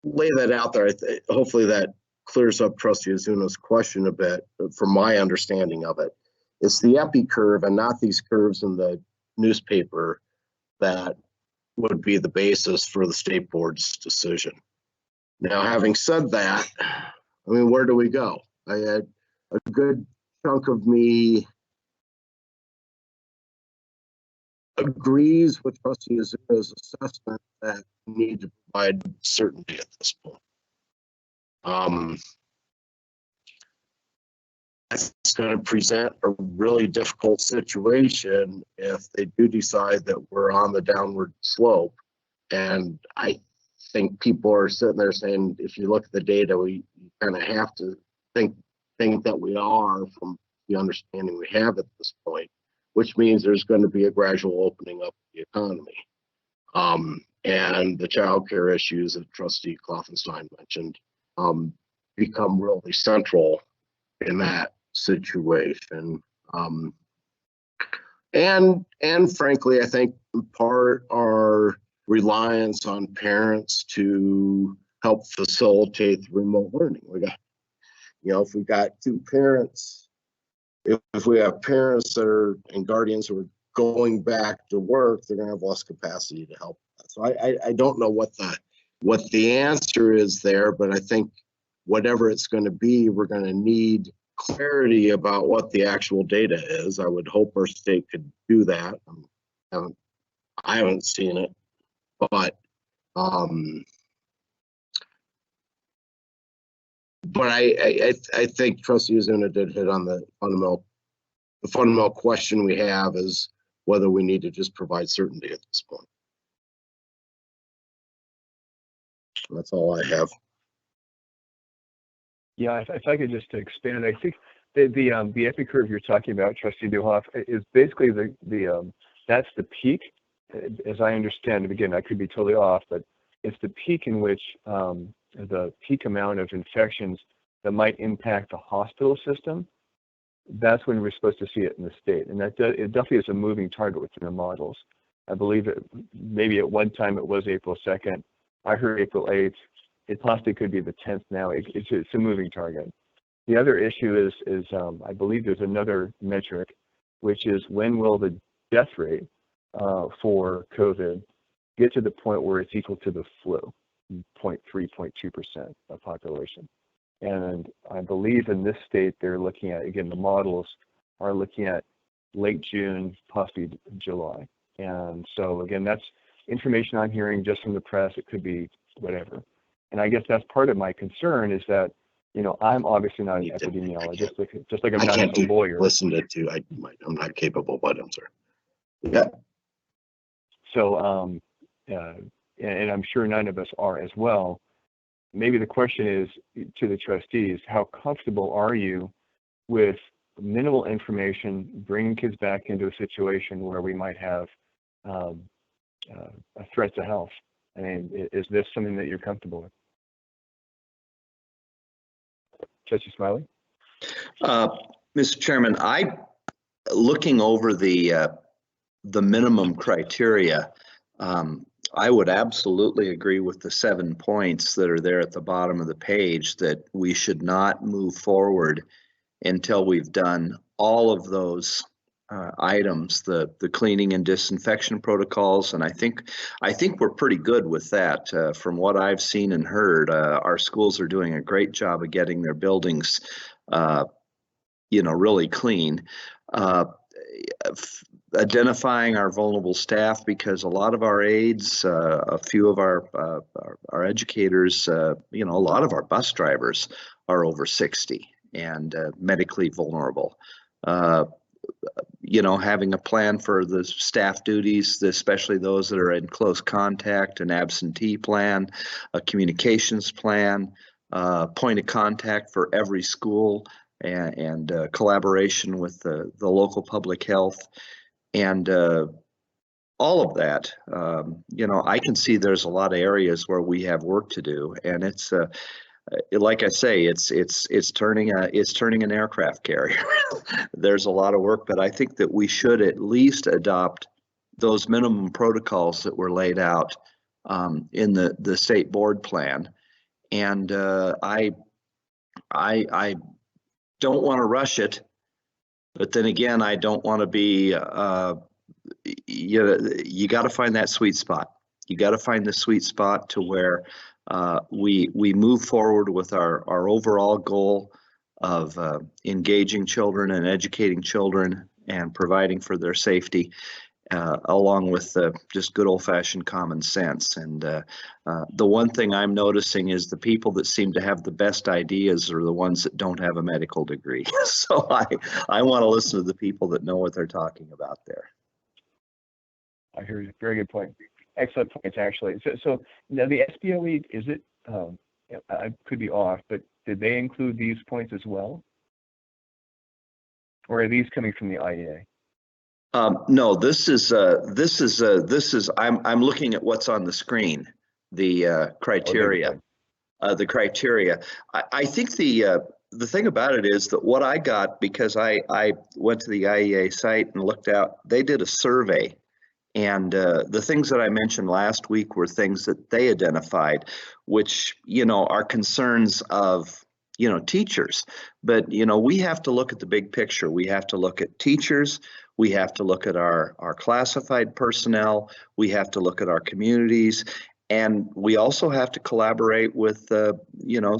lay that out there. Hopefully that clears up Trustee Ozuna's question a bit from my understanding of it. It's the epi curve and not these curves in the newspaper that would be the basis for the state board's decision. Now, having said that, I mean, where do we go? I had a good chunk of me agrees with Trustee Ozuna's assessment that we need to provide certainty at this point. It's going to present a really difficult situation if they do decide that we're on the downward slope. And I think people are sitting there saying, if you look at the data, we kind of have to think that we are from the understanding we have at this point, which means there's going to be a gradual opening up of the economy. And the child care issues that Trustee Klopfenstein mentioned become really central in that situation. And frankly, I think in part our reliance on parents to help facilitate remote learning. We got, if we got two parents, if we have parents that are and guardians who are going back to work, they're gonna have less capacity to help. So I don't know what the answer is there, but I think whatever it's going to be, we're going to need clarity about what the actual data is. I would hope our state could do that. I haven't seen it, but I think Trustee Ozuna did hit on the fundamental question we have is whether we need to just provide certainty at this point. That's all I have. Yeah, if I could just expand, I think the epi curve you're talking about, Trustee Duhoff, is basically that's the peak, as I understand it. Again, I could be totally off, but it's the peak in which the peak amount of infections that might impact the hospital system. That's when we're supposed to see it in the state, and it definitely is a moving target within the models. I believe that maybe at one time it was April 2nd. I heard April 8th. It possibly could be the 10th now. It's a moving target. The other issue is I believe there's another metric, which is when will the death rate for COVID get to the point where it's equal to the flu, 0.3, 0.2% of population. And I believe in this state, they're looking at, again, the models are looking at late June, possibly July. And so again, that's information I'm hearing just from the press. It could be whatever. And I guess that's part of my concern is that, I'm obviously not an epidemiologist, just like I'm not a lawyer. Listen to I'm not capable, but I'm sorry. Yeah. So, and I'm sure none of us are as well. Maybe the question is to the trustees, how comfortable are you with minimal information, bringing kids back into a situation where we might have a threat to health? I mean, is this something that you're comfortable with? Trustee Smiley? Mr. Chairman, looking over the minimum criteria, I would absolutely agree with the 7 points that are there at the bottom of the page that we should not move forward until we've done all of those items, the cleaning and disinfection protocols, and I think we're pretty good with that. From what I've seen and heard, our schools are doing a great job of getting their buildings, really clean. Identifying our vulnerable staff, because a lot of our aides, a few of our educators, a lot of our bus drivers are over 60 and medically vulnerable. Having a plan for the staff duties, especially those that are in close contact, an absentee plan, a communications plan, point of contact for every school, and collaboration with the local public health, and all of that. I can see there's a lot of areas where we have work to do, and it's like I say, it's turning an aircraft carrier. There's a lot of work, but I think that we should at least adopt those minimum protocols that were laid out in the state board plan. And I don't want to rush it, but then again, I don't want to be. You got to find that sweet spot. You got to find the sweet spot to where we move forward with our overall goal of engaging children and educating children and providing for their safety, along with just good old-fashioned common sense. And the one thing I'm noticing is the people that seem to have the best ideas are the ones that don't have a medical degree. So I want to listen to the people that know what they're talking about there. I hear you. Very good point. Excellent points, actually. So now the SBOE, is it, I could be off, but did they include these points as well? Or are these coming from the IEA? No, this is I'm looking at what's on the screen, the criteria. The criteria. I think the thing about it is that what I got, because I went to the IEA site and looked out, they did a survey. And the things that I mentioned last week were things that they identified, which, are concerns of, teachers. But, we have to look at the big picture. We have to look at teachers. We have to look at our classified personnel. We have to look at our communities. And we also have to collaborate with,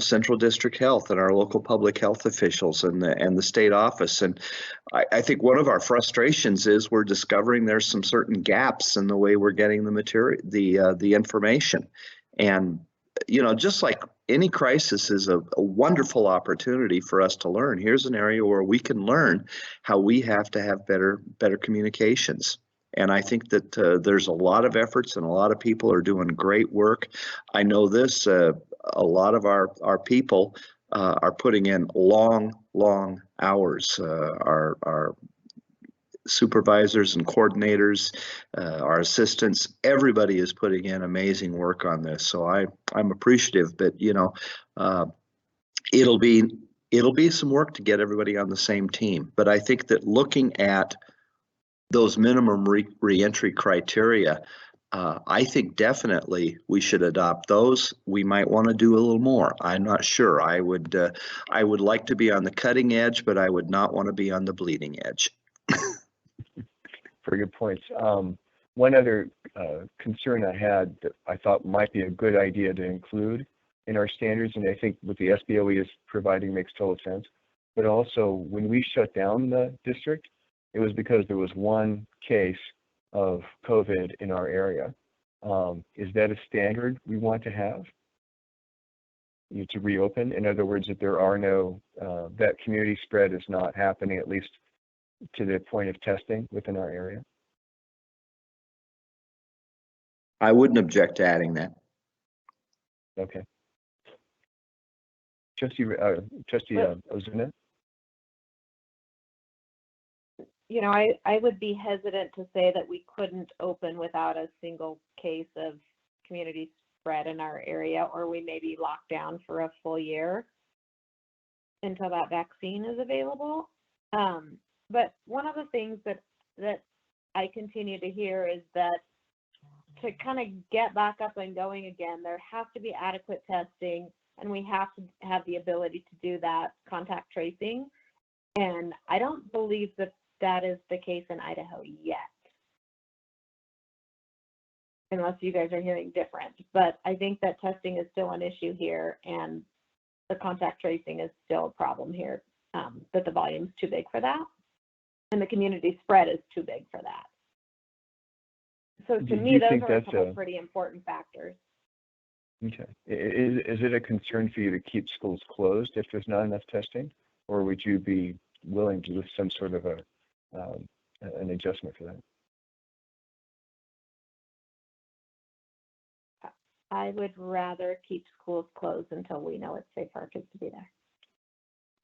Central District Health and our local public health officials and the state office. And I think one of our frustrations is we're discovering there's some certain gaps in the way we're getting the material, the information. And, just like any crisis is a wonderful opportunity for us to learn. Here's an area where we can learn how we have to have better communications. And I think that there's a lot of efforts and a lot of people are doing great work. I know this, a lot of our people are putting in long hours. Our supervisors and coordinators, our assistants, everybody is putting in amazing work on this. So I'm appreciative, but it'll be some work to get everybody on the same team. But I think that looking at those minimum reentry criteria, I think definitely we should adopt those. We might want to do a little more. I'm not sure. I would like to be on the cutting edge, but I would not want to be on the bleeding edge. Very good points. One other concern I had that I thought might be a good idea to include in our standards, and I think what the SBOE is providing makes total sense, but also when we shut down the district, it was because there was one case of COVID in our area. Is that a standard we want to have? To reopen? In other words, that there are no, that community spread is not happening, at least to the point of testing within our area? I wouldn't object to adding that. Okay. Trustee Ozuna? I would be hesitant to say that we couldn't open without a single case of community spread in our area, or we may be locked down for a full year until that vaccine is available. But one of the things that I continue to hear is that to kind of get back up and going again, there has to be adequate testing, and we have to have the ability to do that contact tracing. And I don't believe that that is the case in Idaho yet. Unless you guys are hearing different, but I think that testing is still an issue here and the contact tracing is still a problem here, that the volume's too big for that. And the community spread is too big for that. So to Do me, you those think are a that's couple a- pretty important factors. Okay. Is it a concern for you to keep schools closed if there's not enough testing? Or would you be willing to do some sort of an adjustment for that? I would rather keep schools closed until we know it's safe for our kids to be there.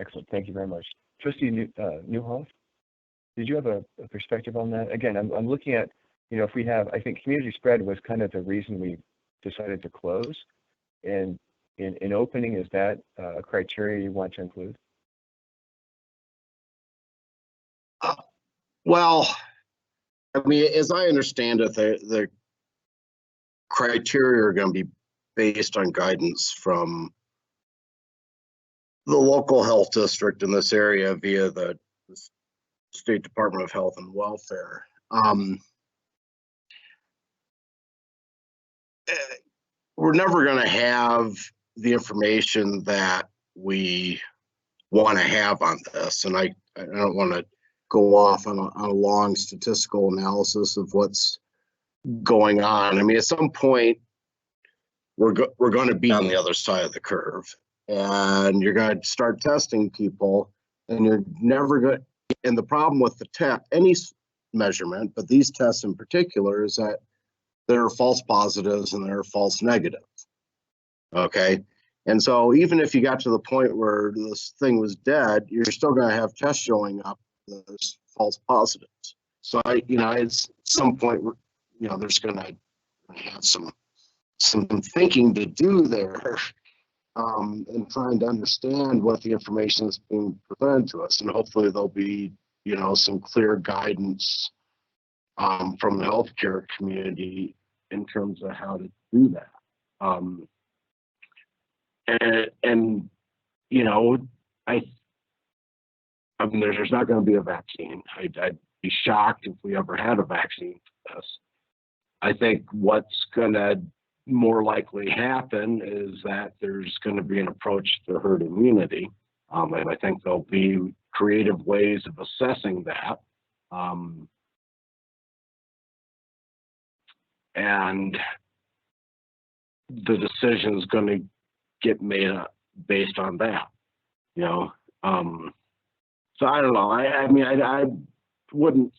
Excellent. Thank you very much. Trustee Newhoff, did you have a perspective on that? Again, I'm looking at, if we have, I think community spread was kind of the reason we decided to close. And in opening, is that a criteria you want to include? Well, I mean, as I understand it, the criteria are going to be based on guidance from the local health district in this area via the State Department of Health and Welfare. We're never going to have the information that we want to have on this, and I don't want to go off on a long statistical analysis of what's going on. I mean, at some point, we're going to be on the other side of the curve, and you're going to start testing people, and you're never going. And the problem with the any measurement, but these tests in particular, is that there are false positives and there are false negatives. Okay, and so even if you got to the point where this thing was dead, you're still going to have tests showing up. There's false positives. So at some point, there's going to have some thinking to do there, and trying to understand what the information is being presented to us, and hopefully there'll be some clear guidance from the healthcare community in terms of how to do that. I mean, there's not going to be a vaccine. I'd be shocked if we ever had a vaccine for this. I think what's going to more likely happen is that there's going to be an approach to herd immunity. And I think there'll be creative ways of assessing that. And the decision is going to get made based on that, So I don't know. I mean, I wouldn't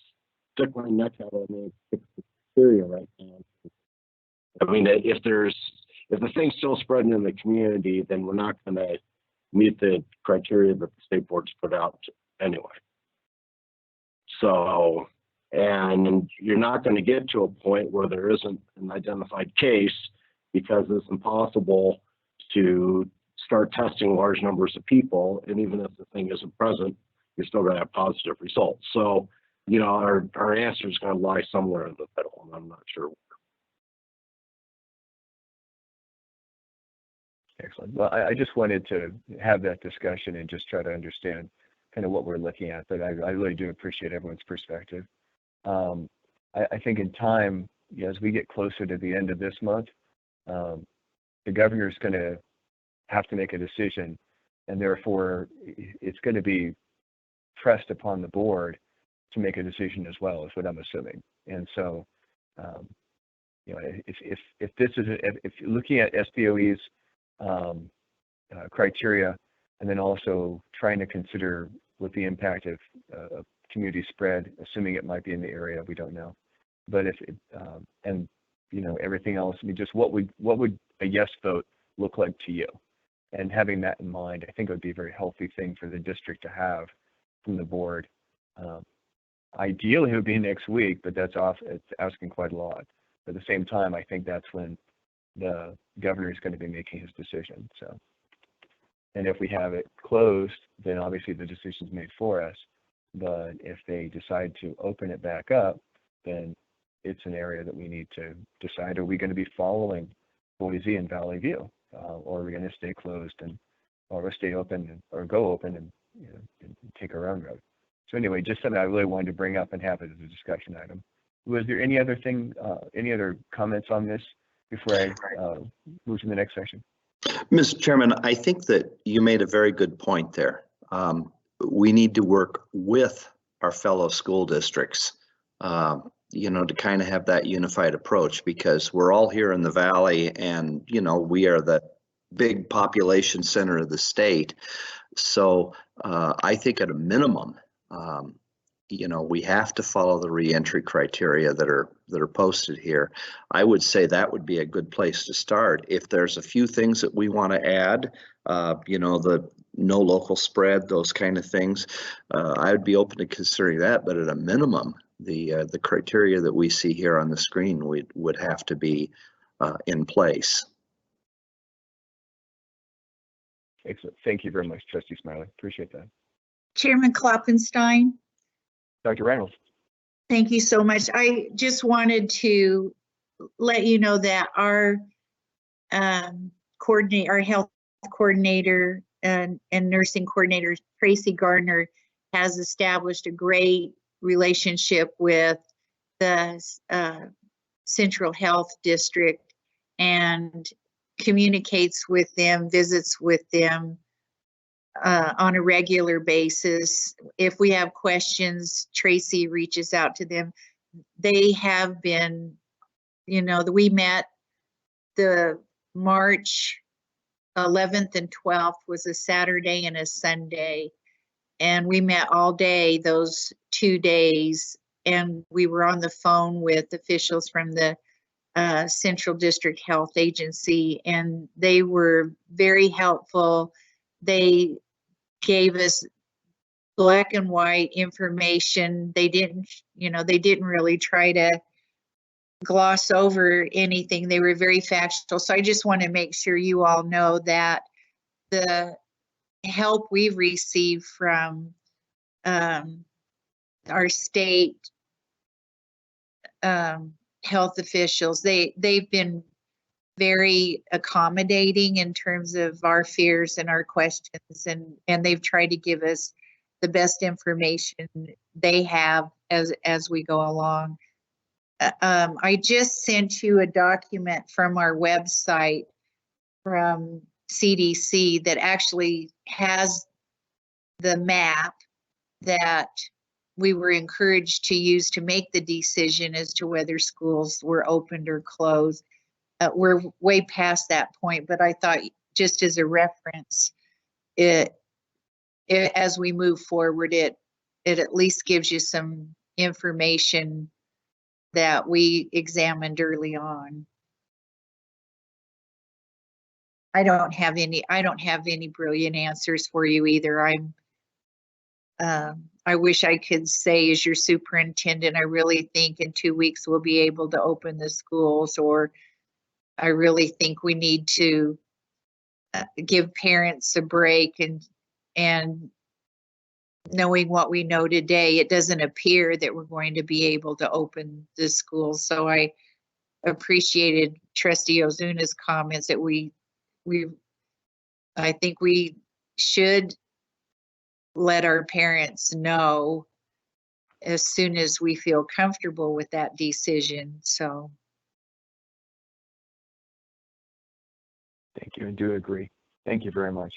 stick my neck out on the criteria right now. I mean, if the thing's still spreading in the community, then we're not going to meet the criteria that the state board's put out anyway. So, and you're not going to get to a point where there isn't an identified case, because it's impossible to start testing large numbers of people. And even if the thing isn't present, you're still going to have positive results. So, our answer is going to lie somewhere in the middle, and I'm not sure. Excellent. Well, I just wanted to have that discussion and just try to understand kind of what we're looking at, but I really do appreciate everyone's perspective. I think in time, as we get closer to the end of this month, the governor's going to have to make a decision, and therefore it's going to be pressed upon the board to make a decision as well, is what I'm assuming. And so, if this is, if you're looking at SDOE's criteria, and then also trying to consider what the impact of community spread, assuming it might be in the area, we don't know. But if it, and everything else, I mean, just what would a yes vote look like to you? And having that in mind, I think it would be a very healthy thing for the district to have from the board. Ideally, it would be next week, but it's asking quite a lot. At the same time, I think that's when the governor is going to be making his decision. So, and if we have it closed, then obviously the decision is made for us. But if they decide to open it back up, then it's an area that we need to decide: are we going to be following Boise and Valley View, or are we going to stay closed or stay open, or go open and take our own road? So anyway, just something I really wanted to bring up and have it as a discussion item. Was there any other thing, any other comments on this before I move to the next section? Mr. Chairman, I think that you made a very good point there. We need to work with our fellow school districts, you know, to kind of have that unified approach, because we're all here in the Valley and, you know, we are the big population center of the state. So I think at a minimum, you know, we have to follow the reentry criteria that are posted here. I would say that would be a good place to start. If there's a few things that we want to add, you know, the no local spread, those kind of things, I would be open to considering that. But at a minimum, the criteria that we see here on the screen would have to be in place. Excellent. Thank you very much, Trustee Smiley. Appreciate that. Chairman Klopfenstein, Dr. Reynolds. thank you so much. I just wanted to let you know that our our health coordinator and nursing coordinator, Tracy Gardner, has established a great relationship with the Central Health District and communicates with them, visits with them on a regular basis. If we have questions, Tracy reaches out to them. They have been, you know, we met the March 11th and 12th was a Saturday and a Sunday. And we met all day those 2 days. And we were on the phone with officials from the Central District Health Agency, and they were very helpful. They gave us black and white information. They didn't, you know, they didn't really try to gloss over anything. They were very factual. So I just want to make sure you all know that the help we've received from our state health officials, they've been very accommodating in terms of our fears and our questions, and they've tried to give us the best information they have as we go along. I just sent you a document from our website from CDC that actually has the map that we were encouraged to use to make the decision as to whether schools were opened or closed. We're way past that point, but I thought just as a reference, as we move forward, it at least gives you some information that we examined early on. I don't have any brilliant answers for you either. I wish I could say, as your superintendent, I really think in 2 weeks we'll be able to open the schools, or I really think we need to give parents a break, and knowing what we know today, it doesn't appear that we're going to be able to open the schools. So I appreciated Trustee Ozuna's comments that I think we should let our parents know as soon as we feel comfortable with that decision. So. Thank you, and do agree. Thank you very much.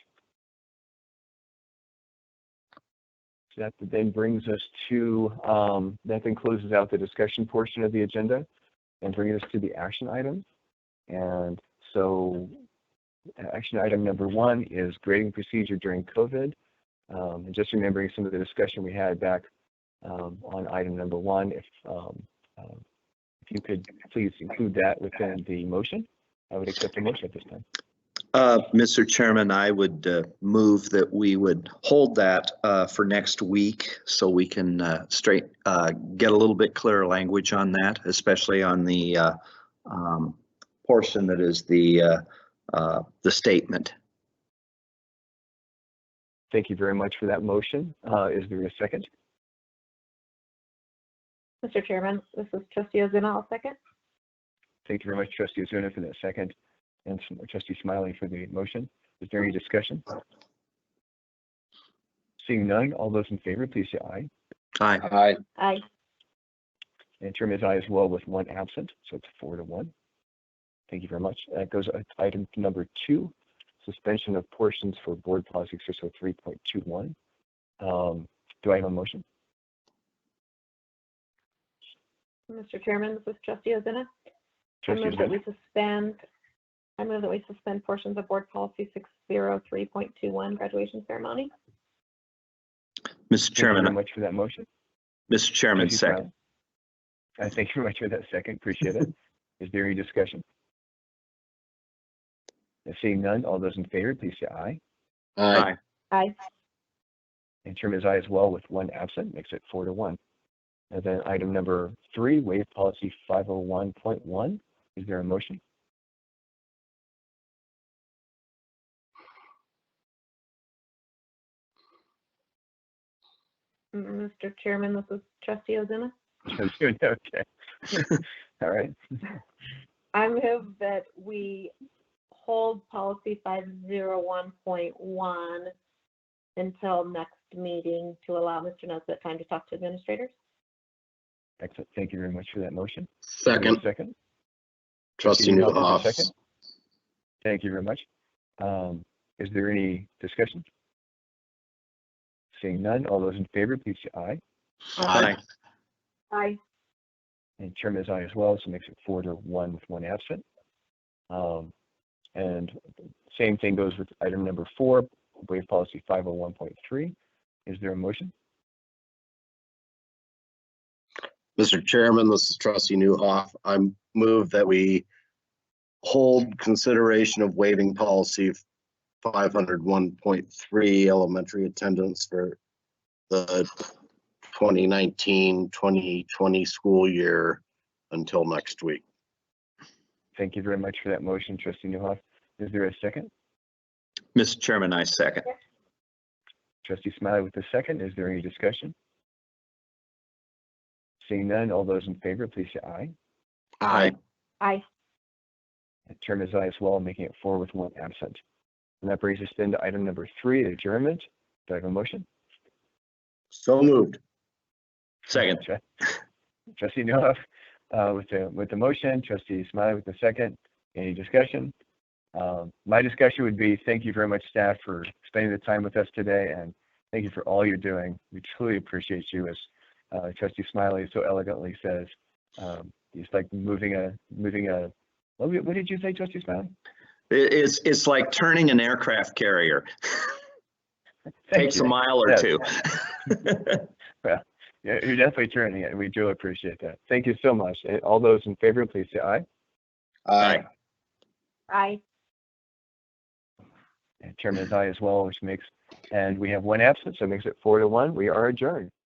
So that then brings us to, that then closes out the discussion portion of the agenda and brings us to the action items. And so action item number 1 is grading procedure during COVID. And just remembering some of the discussion we had back on item number 1, if you could please include that within the motion, I would accept the motion at this time. Mr. Chairman, I would move that we would hold that for next week so we can get a little bit clearer language on that, especially on the portion that is the statement. Thank you very much for that motion. Is there a second? Mr. Chairman, this is Trustee Ozuna. I'll second. Thank you very much, Trustee Ozuna, for that second, and Trustee Smiley for the motion. Is there any discussion? Seeing none, all those in favor, please say aye. Aye. Aye. Aye. And chairman is aye as well with one absent, so it's 4-1. Thank you very much. That goes to item number 2, suspension of portions for board policy 603.21. Do I have a motion? Mr. Chairman, this is Trustee Ozuna. I Trustee move that Ozuna? we suspend, I move that we suspend portions of board policy 603.21 graduation ceremony. Mr. Thank you very Chairman, much for that motion. Mr. Chairman, Trustee second. Smiley? Thank you very much for that second. Appreciate it. Is there any discussion? Seeing none, all those in favor, please say aye. Aye. Aye. And chairman is aye as well with one absent, makes it 4-1. And then item number 3, waive policy 501.1. Is there a motion? Mr. Chairman, this is Trustee Ozuna. Okay. All right. I move that we hold policy 501.1 until next meeting to allow Mr. Nesbitt time to talk to administrators. Excellent. Thank you very much for that motion. Second. Second. Trustee Newhoff with a Newhoff. second. Thank you very much. Is there any discussion? Seeing none, all those in favor, please say aye. Aye. Aye. And chairman is aye as well, so makes it 4-1 with one absent. And same thing goes with item number 4, waive policy 501.3. Is there a motion? Mr. Chairman, this is Trustee Newhoff. I move that we hold consideration of waiving policy 501.3 elementary attendance for the 2019-2020 school year until next week. Thank you very much for that motion, Trustee Newhoff. Is there a second? Mr. Chairman, I second. Trustee Smiley with the second. Is there any discussion? Seeing none, all those in favor, please say aye. Aye. Aye. And chairman is aye as well, making it 4 with one absent. And that brings us then to item number 3, adjournment. Do I have a motion? So moved. Second. Trustee Newhoff with the motion, Trustee Smiley with the second. Any discussion? My discussion would be thank you very much, staff, for spending the time with us today, and thank you for all you're doing. We truly appreciate you, as Trustee Smiley so elegantly says. It's like moving a. What did you say, Trustee Smiley? It's like turning an aircraft carrier. Takes a mile or Yes. two. Well, yeah, you're definitely turning it. We do appreciate that. Thank you so much. All those in favor, please say aye. Aye. Aye. And chairman is aye as well, and we have one absent, so it makes it 4-1. We are adjourned.